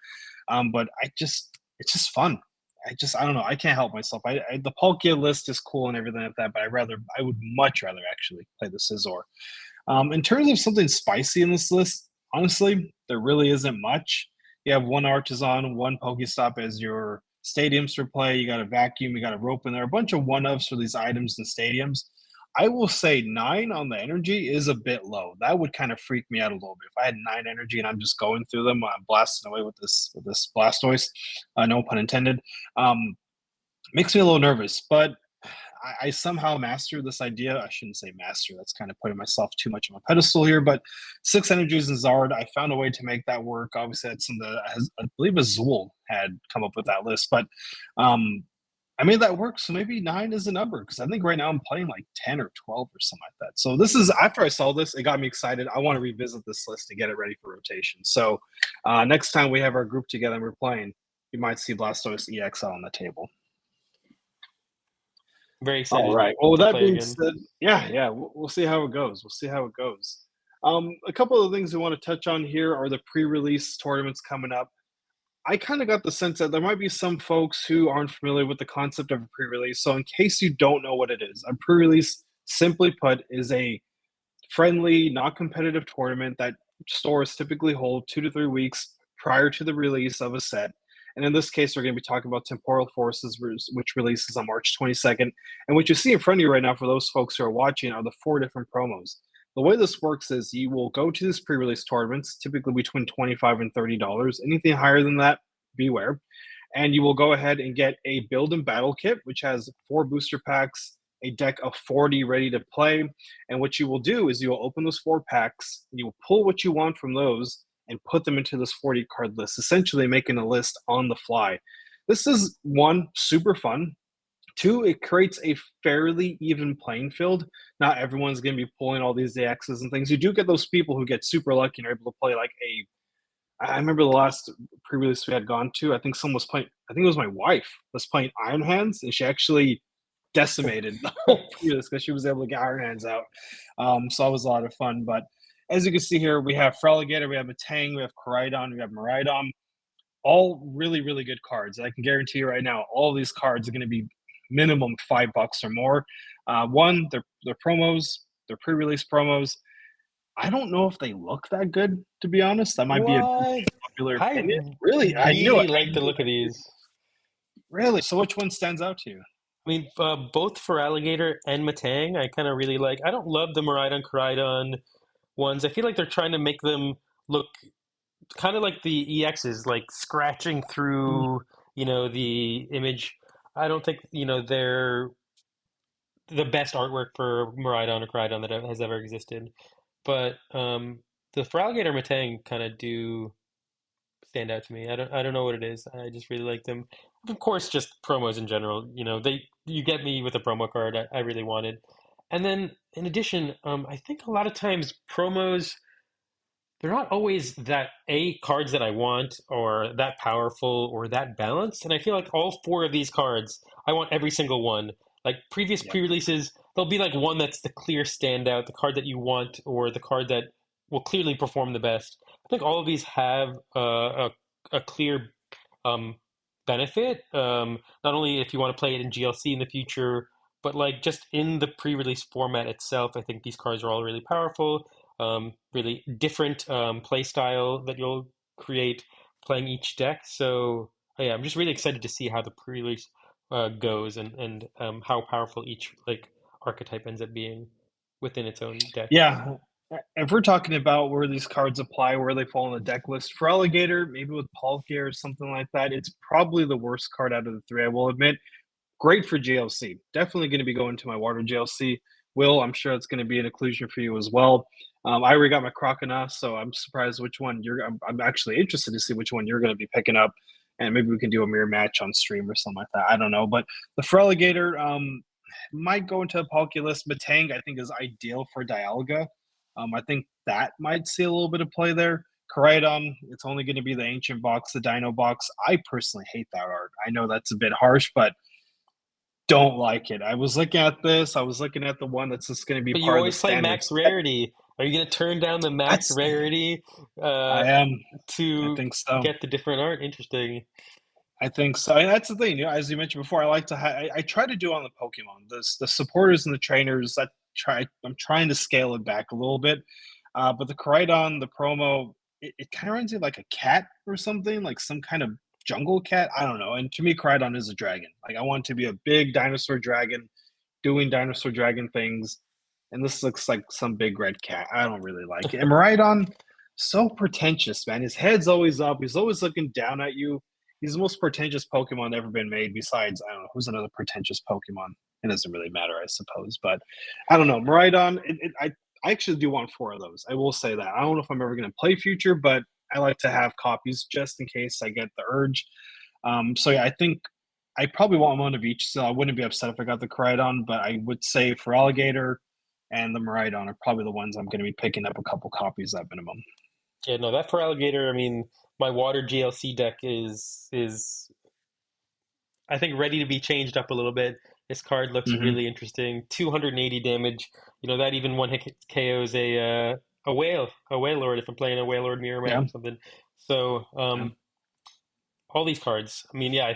But it's just fun. I don't know. I can't help myself. The Palkia list is cool and everything like that, but I would much rather actually play the Scizor. In terms of something spicy in this list, honestly, there really isn't much. You have one Artisan, one Pokestop as your stadiums for play. You got a vacuum, you got a rope in there, a bunch of one-ups for these items and stadiums. I will say 9 on the energy is a bit low. That would kind of freak me out a little bit. If I had 9 energy and I'm just going through them, I'm blasting away with this Blastoise, no pun intended. Makes me a little nervous, but I somehow mastered this idea. I shouldn't say master. That's kind of putting myself too much on a pedestal here. But 6 energies and Zard, I found a way to make that work. Obviously, that's some I believe Azul had come up with that list, but um, I made that work. So maybe 9 is the number because I think right now I'm playing like 10 or 12 or something like that. So this is after I saw this, it got me excited. I want to revisit this list to get it ready for rotation. So next time we have our group together and we're playing, you might see Blastoise EXL on the table. Very All excited right. Well, with to that play being again. said, yeah, we'll see how it goes. We'll see how it goes. A couple of things we want to touch on here are the pre-release tournaments coming up. I kind of got the sense that there might be some folks who aren't familiar with the concept of a pre-release. So, in case you don't know what it is, a pre-release, simply put, is a friendly, not competitive tournament that stores typically hold 2 to 3 weeks prior to the release of a set. And in this case, we're going to be talking about Temporal Forces, which releases on March 22nd. And what you see in front of you right now, for those folks who are watching, are the 4 different promos. The way this works is you will go to these pre-release tournaments, typically between $25 and $30. Anything higher than that, beware. And you will go ahead and get a build and battle kit, which has 4 booster packs, a deck of 40 ready to play. And what you will do is you will open those 4 packs, and you will pull what you want from those and put them into this 40 card list, essentially making a list on the fly. This is one, super fun. Two, it creates a fairly even playing field. Not everyone's going to be pulling all these AXs and things. You do get those people who get super lucky and are able to play like a. I remember the last pre-release we had gone to. I think someone was playing. I think it was my wife was playing Iron Hands, and she actually decimated the whole pre-release because she was able to get Iron Hands out. So that was a lot of fun. But as you can see here, we have Feraligatr, we have Matang, we have Koraidon, we have Miraidon. All really, really good cards. I can guarantee you right now, all of these cards are going to be minimum $5 or more. One, they're promos, they're pre-release promos. I don't know if they look that good, to be honest. That might be a What? popular I opinion. Really, I knew it. really like the look of these. Really. So, which one stands out to you? I mean, both for Alligator and Matang, I kind of really like. I don't love the Miraidon Koraidon ones. I feel like they're trying to make them look kind of like the EXs, like scratching through, the image. I don't think, they're the best artwork for Miraidon or Koraidon that has ever existed. But the for Alligator Matang kind of do stand out to me. I don't know what it is. I just really like them. Of course, just promos in general. You get me with a promo card. I really wanted. And then in addition, I think a lot of times promos they're not always that A cards that I want or that powerful or that balanced. And I feel like all 4 of these cards, I want every single one. Like previous Yep. pre-releases, there'll be like one that's the clear standout, the card that you want, or the card that will clearly perform the best. I think all of these have a clear um, benefit. Not only if you want to play it in GLC in the future, but like just in the pre-release format itself, I think these cards are all really powerful, really different play style that you'll create playing each deck. So yeah, I'm just really excited to see how the pre-release goes and how powerful each like archetype ends up being within its own deck. Yeah. If we're talking about where these cards apply, where they fall on the deck list, for Alligator, maybe with Palkia or something like that, it's probably the worst card out of the three, I will admit. Great for GLC. Definitely going to be going to my water GLC. Will, I'm sure it's going to be an inclusion for you as well. I already got my Crocodile, so I'm surprised which one I'm actually interested to see which one you're going to be picking up, and maybe we can do a mirror match on stream or something like that. I don't know, but the Feraligatr might go into a Palkia list. Matang, I think, is ideal for Dialga. I think that might see a little bit of play there. Koraidon, it's only going to be the Ancient Box, the Dino Box. I personally hate that art. I know that's a bit harsh, but don't like it. I was looking at this. I was looking at the one that's just going to be But you part of the always play standards. max rarity. Are you going to turn down the max That's rarity uh, I am. I to think so. get the different art? Interesting. I think so. And that's the thing. As you mentioned before, I like to. I try to do on the Pokemon. The supporters and the trainers. I'm trying to scale it back a little bit. But the Koraidon, the promo, it kind of reminds me of like a cat or something, like some kind of jungle cat. I don't know. And to me, Koraidon is a dragon. Like I want it to be a big dinosaur dragon doing dinosaur dragon things, and this looks like some big red cat. I don't really like it. And Miraidon, so pretentious, man. His head's always up. He's always looking down at you. He's the most pretentious Pokemon ever been made. Besides, I don't know who's another pretentious Pokemon. It doesn't really matter, I suppose. But I don't know. Miraidon, I actually do want four of those. I will say that. I don't know if I'm ever going to play future, but I like to have copies just in case I get the urge. So yeah, I think I probably want one of each, so I wouldn't be upset if I got the Koraidon, but I would say for Alligator and the Miraidon are probably the ones I'm going to be picking up a couple copies at minimum. Yeah, no, that for alligator, I mean, my water GLC deck is I think ready to be changed up a little bit. This card looks Mm-hmm. really interesting. 280 damage. You know, that even one hit KOs a whale lord if I'm playing a whale lord mirror match Yeah, or something. So, yeah. all these cards. I mean, yeah,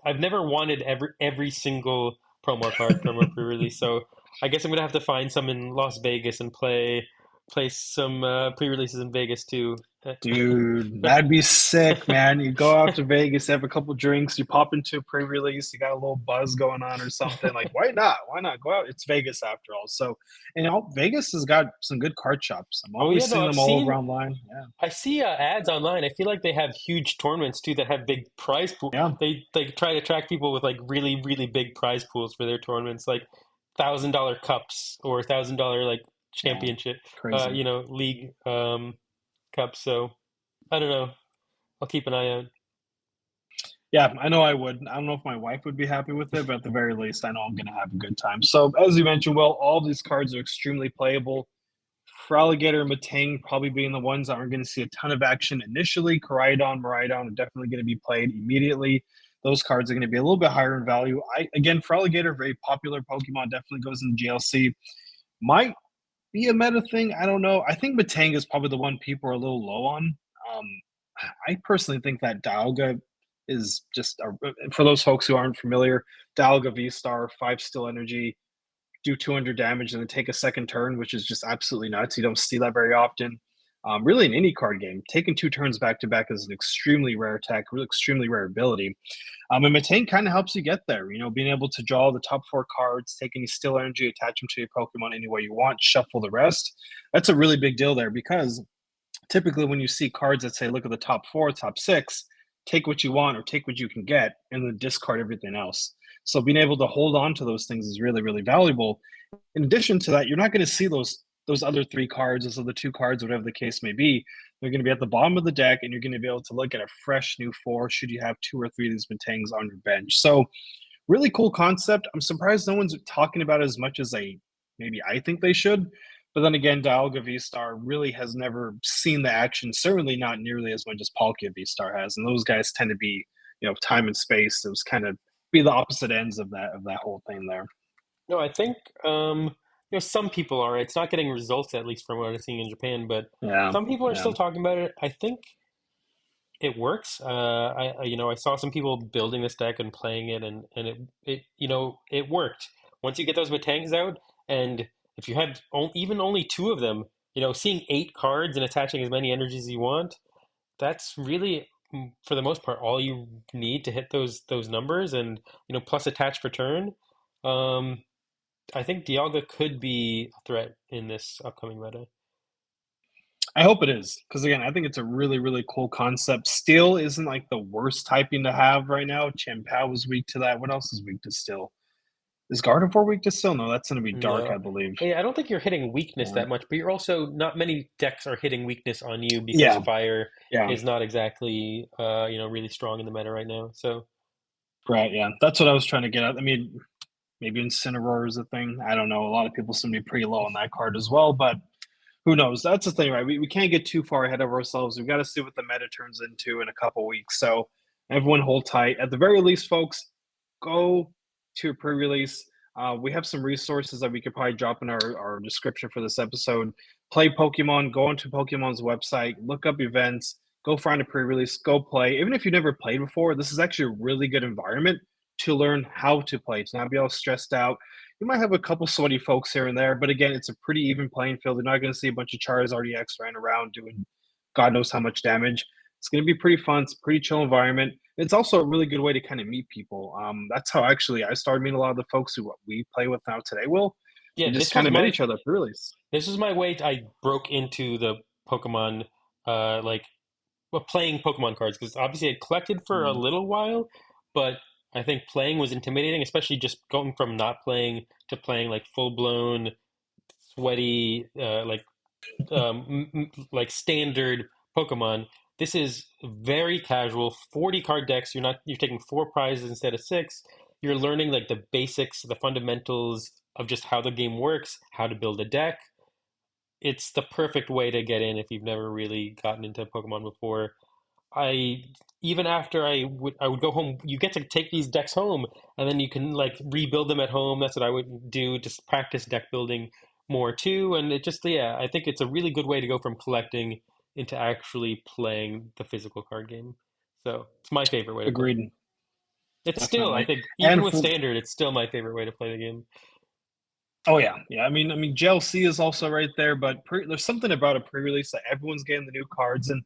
I've never wanted every single promo card from a pre-release, so I guess I'm gonna have to find some in Las Vegas and play some pre-releases in Vegas too. Dude, that'd be sick, man. You go out to Vegas, have a couple drinks, you pop into a pre-release, you got a little buzz going on or something. Like, why not? Why not go out? It's Vegas after all. So, and Vegas has got some good card shops. I'm Oh yeah, always no, seeing them all over online. Yeah, I see ads online. I feel like they have huge tournaments too that have big prize pool. yeah, They try to attract people with like really big prize pools for their tournaments, like $1,000 cups or $1,000 like yeah. championship, Crazy. league cups. So I don't know. I'll keep an eye out. Yeah, I know I would. I don't know if my wife would be happy with it, but at the very least, I know I'm going to have a good time. So, as you mentioned, well, all these cards are extremely playable. For Alligator and Matang probably being the ones that aren't going to see a ton of action initially. Koraidon, Miraidon are definitely going to be played immediately. Those cards are going to be a little bit higher in value. Again, for Alligator, very popular Pokemon, definitely goes in the GLC. Might be a meta thing. I don't know. I think Matang is probably the one people are a little low on. Um, I personally think that Dialga is just for those folks who aren't familiar. Dialga V Star, 5 Still Energy, do 200 damage and then take a second turn, which is just absolutely nuts. You don't see that very often. Really, in any card game, taking 2 turns back to back is an extremely rare attack, really extremely rare ability. And Matane kind of helps you get there. Being able to draw the top 4 cards, take any still energy, attach them to your Pokemon any way you want, shuffle the rest. That's a really big deal there because typically when you see cards that say, look at the top 4, top 6, take what you want or take what you can get and then discard everything else. So being able to hold on to those things is really, really valuable. In addition to that, you're not going to see those other 3 cards, those other 2 cards, whatever the case may be. They're going to be at the bottom of the deck, and you're going to be able to look at a fresh new 4 should you have 2 or 3 of these Matangs on your bench. So really cool concept. I'm surprised no one's talking about it as much as maybe I think they should. But then again, Dialga V-Star really has never seen the action, certainly not nearly as much as Palkia V-Star has. And those guys tend to be, time and space. It was kind of be the opposite ends of that whole thing there. No, I think some people are. It's not getting results, at least from what I'm seeing in Japan, but Yeah, some people are yeah. still talking about it. I think it works. I saw some people building this deck and playing it, and it worked. Once you get those Matangs out, and if you had even only two of them, seeing 8 cards and attaching as many energies as you want, that's really, for the most part, all you need to hit those numbers, and plus attach per turn. Um, I think Dialga could be a threat in this upcoming meta. I hope it is because again, I think it's a really really cool concept. Steel isn't like the worst typing to have right now. Chien-Pao is weak to that. What else is weak to Steel? Is Gardevoir weak to Steel? No, that's going to be Dark, No. I believe. Yeah, I don't think you're hitting weakness Yeah, that much, but you're also not many decks are hitting weakness on you because yeah, fire yeah. is not exactly really strong in the meta right now. So Right, yeah. That's what I was trying to get at. I mean, maybe Incineroar is a thing. I don't know. A lot of people seem to be pretty low on that card as well, but who knows? That's the thing, right? We can't get too far ahead of ourselves. We've got to see what the meta turns into in a couple weeks. So everyone hold tight. At the very least, folks, go to a pre-release. We have some resources that we could probably drop in our description for this episode. Play Pokemon, go onto Pokemon's website, look up events, go find a pre-release, go play. Even if you've never played before, this is actually a really good environment to learn how to play, to not be all stressed out. You might have a couple sweaty folks here and there, but again, it's a pretty even playing field. You're not going to see a bunch of Charizard EX ran around doing God knows how much damage. It's going to be pretty fun. It's a pretty chill environment. It's also a really good way to kind of meet people. That's how actually I started meeting a lot of the folks who we play with now today. Will we yeah, just this kind was of met my each other for release? this was my way. I broke into the Pokemon, like playing Pokemon cards, because obviously I collected for a Mm. little while, but I think playing was intimidating, especially just going from not playing to playing like full blown sweaty, like standard Pokemon. This is very casual, 40 card decks. You're taking 4 prizes instead of 6. You're learning like the basics, the fundamentals of just how the game works, how to build a deck. It's the perfect way to get in if you've never really gotten into Pokemon before. I Even after I would go home, you get to take these decks home, and then you can like rebuild them at home. That's what I would do, just practice deck building more too. And it just, yeah, I think it's a really good way to go from collecting into actually playing the physical card game. So it's my favorite way to play. Agreed, It's still, I definitely. think, even And with for standard, it's still my favorite way to play the game. Oh yeah, yeah. I mean, JLC is also right there, but there's something about a pre-release that everyone's getting the new cards, and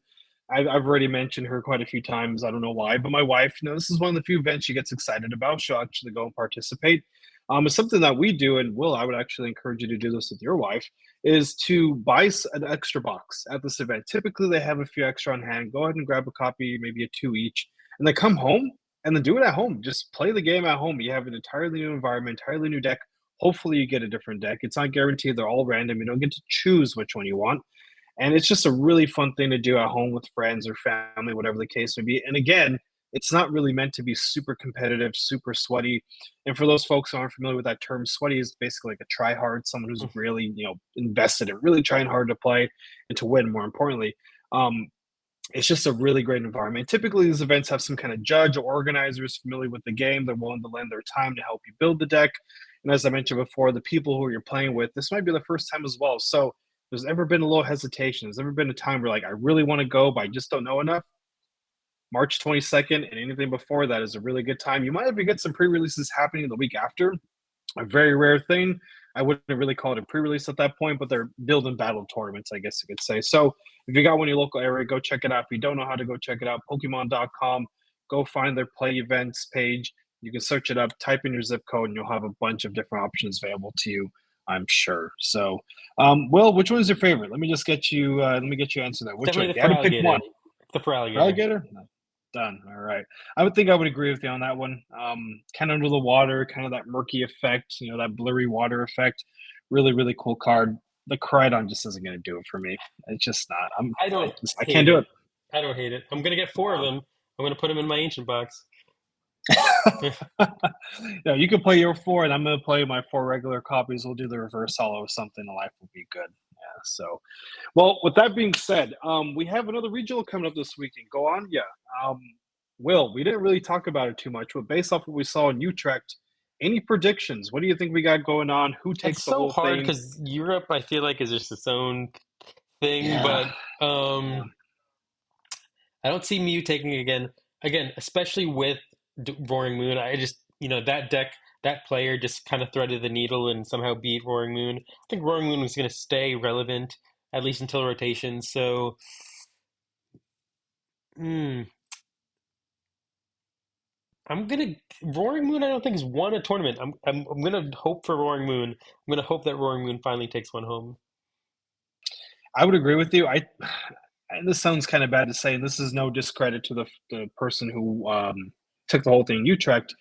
I've already mentioned her quite a few times. I don't know why, but my wife, this is one of the few events she gets excited about. She'll actually go and participate. It's something that we do, and Will, I would actually encourage you to do this with your wife, is to buy an extra box at this event. Typically, they have a few extra on hand. Go ahead and grab a copy, maybe a two each, and then come home and then do it at home. Just play the game at home. You have an entirely new environment, entirely new deck. Hopefully, you get a different deck. It's not guaranteed. They're all random. You don't get to choose which one you want. And it's just a really fun thing to do at home with friends or family, whatever the case may be. And again, it's not really meant to be super competitive, super sweaty. And for those folks who aren't familiar with that term, sweaty is basically like a try hard, someone who's really, invested in really trying hard to play and to win, more importantly. Um, it's just a really great environment. Typically, these events have some kind of judge or organizers familiar with the game. They're willing to lend their time to help you build the deck. And as I mentioned before, the people who you're playing with, this might be the first time as well. So, if there's ever been a little hesitation, there's ever been a time where like I really want to go, but I just don't know enough. March 22nd and anything before that is a really good time. You might even get some pre-releases happening the week after, a very rare thing. I wouldn't really call it a pre-release at that point, but they're building battle tournaments, I guess you could say. So if you got one in your local area, go check it out. If you don't know how to go check it out, Pokemon.com, go find their play events page. You can search it up, type in your zip code, and you'll have a bunch of different options available to you, I'm sure. So, Will, which one is your favorite? Let me just get you. Let me get you answer that. Which one? Definitely If the you had to pick Feraligatr. one, The Feraligatr. Alligator? No. Done. All right. I would think I would agree with you on that one. Kind of under the water, kind of that murky effect, that blurry water effect. Really, really cool card. The Crydon just isn't going to do it for me. It's just not. I don't I can't hate do it. it. I don't hate it. I'm gonna get 4 of them. I'm gonna put them in my ancient box. Yeah, you can play your four, and I'm going to play my four regular copies. We'll do the reverse hollow or something, and life will be good. Yeah. So, well, with that being said, we have another regional coming up this weekend. Go on, yeah. Um, Will, we didn't really talk about it too much, but based off what we saw in Utrecht, Any predictions? What do you think we got going on? Who It's takes the so whole hard thing? because Europe, I feel like, is just its own thing, Yeah, but yeah. I don't see Mew taking it again. Again, especially with Roaring Moon. I just, that deck, that player just kind of threaded the needle and somehow beat Roaring Moon. I think Roaring Moon was going to stay relevant at least until rotation. So, hmm, I'm gonna Roaring Moon. I don't think has won a tournament. I'm gonna hope for Roaring Moon. I'm gonna hope that Roaring Moon finally takes one home. I would agree with you. And this sounds kind of bad to say, and this is no discredit to the person who took the whole thing in Utrecht.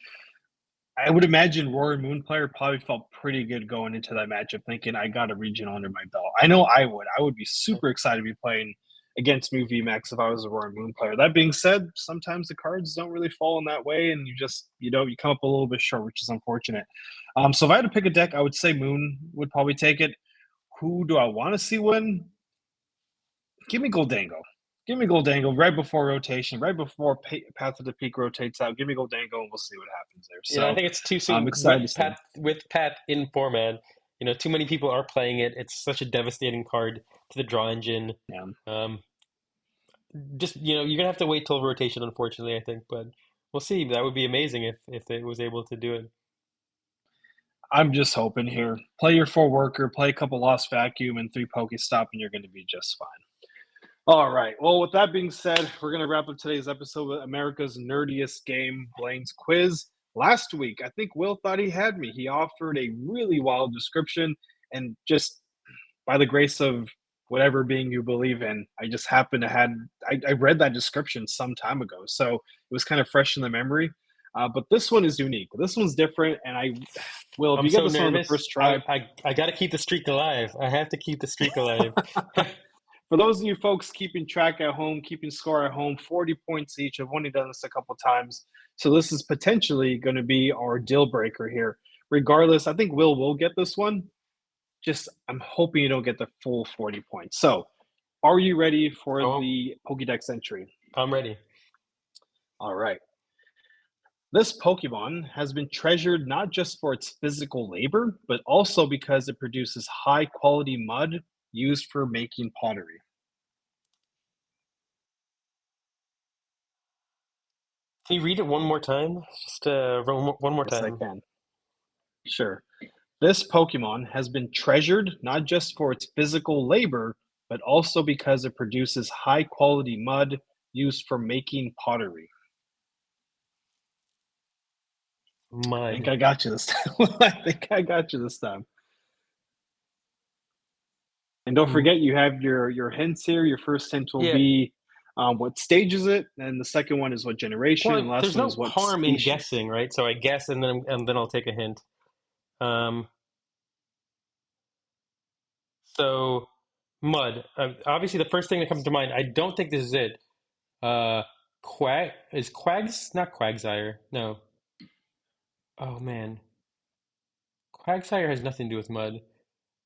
I would imagine Roaring Moon player probably felt pretty good going into that matchup, thinking I got a regional under my belt. I know I would. I would be super excited to be playing against Mew VMAX if I was a Roaring Moon player. That being said, sometimes the cards don't really fall in that way, and you come up a little bit short, which is unfortunate. So if I had to pick a deck, I would say Moon would probably take it. Who do I want to see win? Give me Goldango. Give me Goldango right before rotation, right before Path of the Peak rotates out. Give me Goldango, and we'll see what happens there. I So think it's too I'm soon excited to see. With Pat in format. Too many people are playing it. It's such a devastating card to the draw engine. Yeah. Um, just you're gonna have to wait till rotation, unfortunately, I think, but we'll see. That would be amazing if it was able to do it. I'm just hoping here. Play your four worker, play a couple Lost Vacuum and three Pokestop, and you're going to be just fine. All right. Well, with that being said, we're going to wrap up today's episode with America's nerdiest game, Blaine's quiz. Last week, I think Will thought he had me. He offered a really wild description, and just by the grace of whatever being you believe in, I just happened to I read that description some time ago, so it was kind of fresh in the memory. But this one is unique. This one's different, and if I'm you get so this one on the nervous. first try, I got to keep the streak alive. I have to keep the streak alive. for those of you folks keeping track at home, keeping score at home, 40 points each. I've only done this a couple times, so this is potentially going to be our deal breaker here. Regardless, I think Will get this one. Just I'm hoping you don't get the full 40 points. So, are you ready for Oh, the Pokédex entry? I'm ready. All right. This Pokemon has been treasured not just for its physical labor, but also because it produces high quality mud used for making pottery. Can you read it one more time? Just one more Yes, I time. can. Sure. This Pokemon has been treasured not just for its physical labor, but also because it produces high quality mud used for making pottery. I think Mud. I got you this time. I think I got you this time. And don't Mm, forget, you have your hints here. Your first hint will yeah. be what stage is it, and the second one is what generation, and the Well, last there's one no is what harm in species. guessing, right? So I guess, and then I'll take a hint. Um, so mud. Obviously, the first thing that comes to mind. I don't think this is it. Quags not Quagsire? No. Oh man, Quagsire has nothing to do with mud.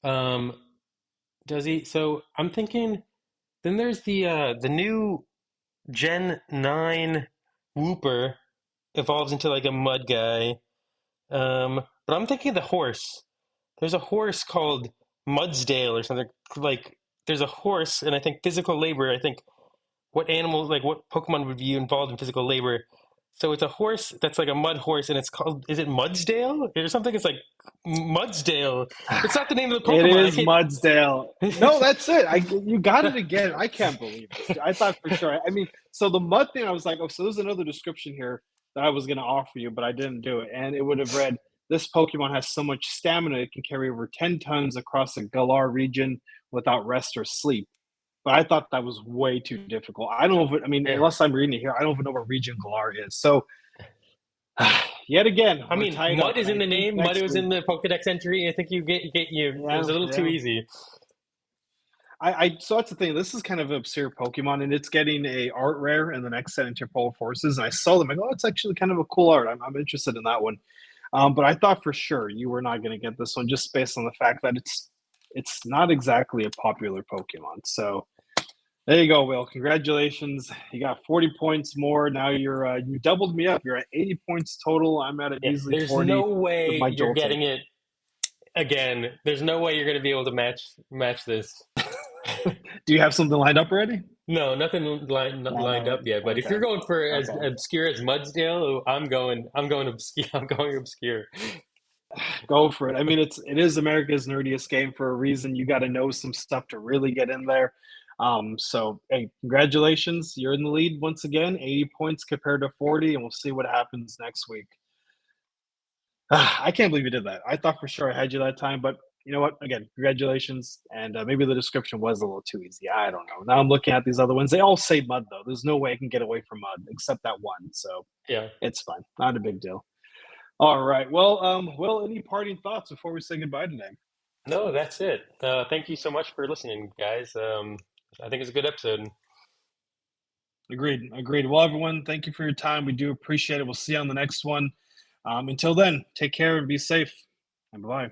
Um, does he? So I'm thinking. Then there's the new Gen 9 Wooper evolves into like a mud guy. But I'm thinking the horse. There's a horse called Mudsdale or something. Like there's a horse, and I think physical labor. I think what animal, like what Pokemon would be involved in physical labor. So it's a horse that's like a mud horse, and it's called. Is it Mudsdale or something? It's like Mudsdale. It's not the name of the It Pokemon. I is can't. Mudsdale. No, that's it. You got it again. I can't believe this. I thought for sure. I mean, so the mud thing, I was like, oh, so there's another description here that I was going to offer you, but I didn't do it. And it would have read, this Pokemon has so much stamina it can carry over 10 tons across the Galar region without rest or sleep. But I thought that was way too difficult. I don't know if I mean, Yeah. unless I'm reading it here, I don't even know what region Galar is. So yet again, I we're mean, tied mud up. is And in I the think name. Mud next was week, in the Pokedex entry. I think you. It yeah, was a little too yeah. easy. So that's the thing. This is kind of an obscure Pokemon, and it's getting a art rare in the next set in Temporal Forces. And I saw them. I go, oh, it's actually kind of a cool art. I'm interested in that one. But I thought for sure you were not going to get this one just based on the fact that it's not exactly a popular Pokemon. So There you go, Will. Congratulations. You got 40 points more. Now you doubled me up. You're at 80 points total. I'm at a Yeah, measly there's 40 no with way my you're jolting. getting it again. There's no way you're going to be able to match this. Do you have something lined up already? No, nothing No, not lined up ready. yet. But if Okay. you're going for as Okay. obscure as Mudsdale, I'm going obscure. I'm going obscure. Go for it. I mean, it is America's nerdiest game for a reason. You got to know some stuff to really get in there. So hey, congratulations. You're in the lead once again, 80 points compared to 40, and we'll see what happens next week. I can't believe you did that. I thought for sure I had you that time, but you know what? Again, congratulations. And maybe the description was a little too easy. I don't know. Now I'm looking at these other ones. They all say mud though. There's no way I can get away from mud except that one. So Yeah. it's fine. Not a big deal. All right. Well, Will, any parting thoughts before we say goodbye today? No, that's it. Thank you so much for listening, guys. I think it's a good episode. Agreed. Agreed. Well, everyone, thank you for your time. We do appreciate it. We'll see you on the next one. Until then, take care and be safe. And bye.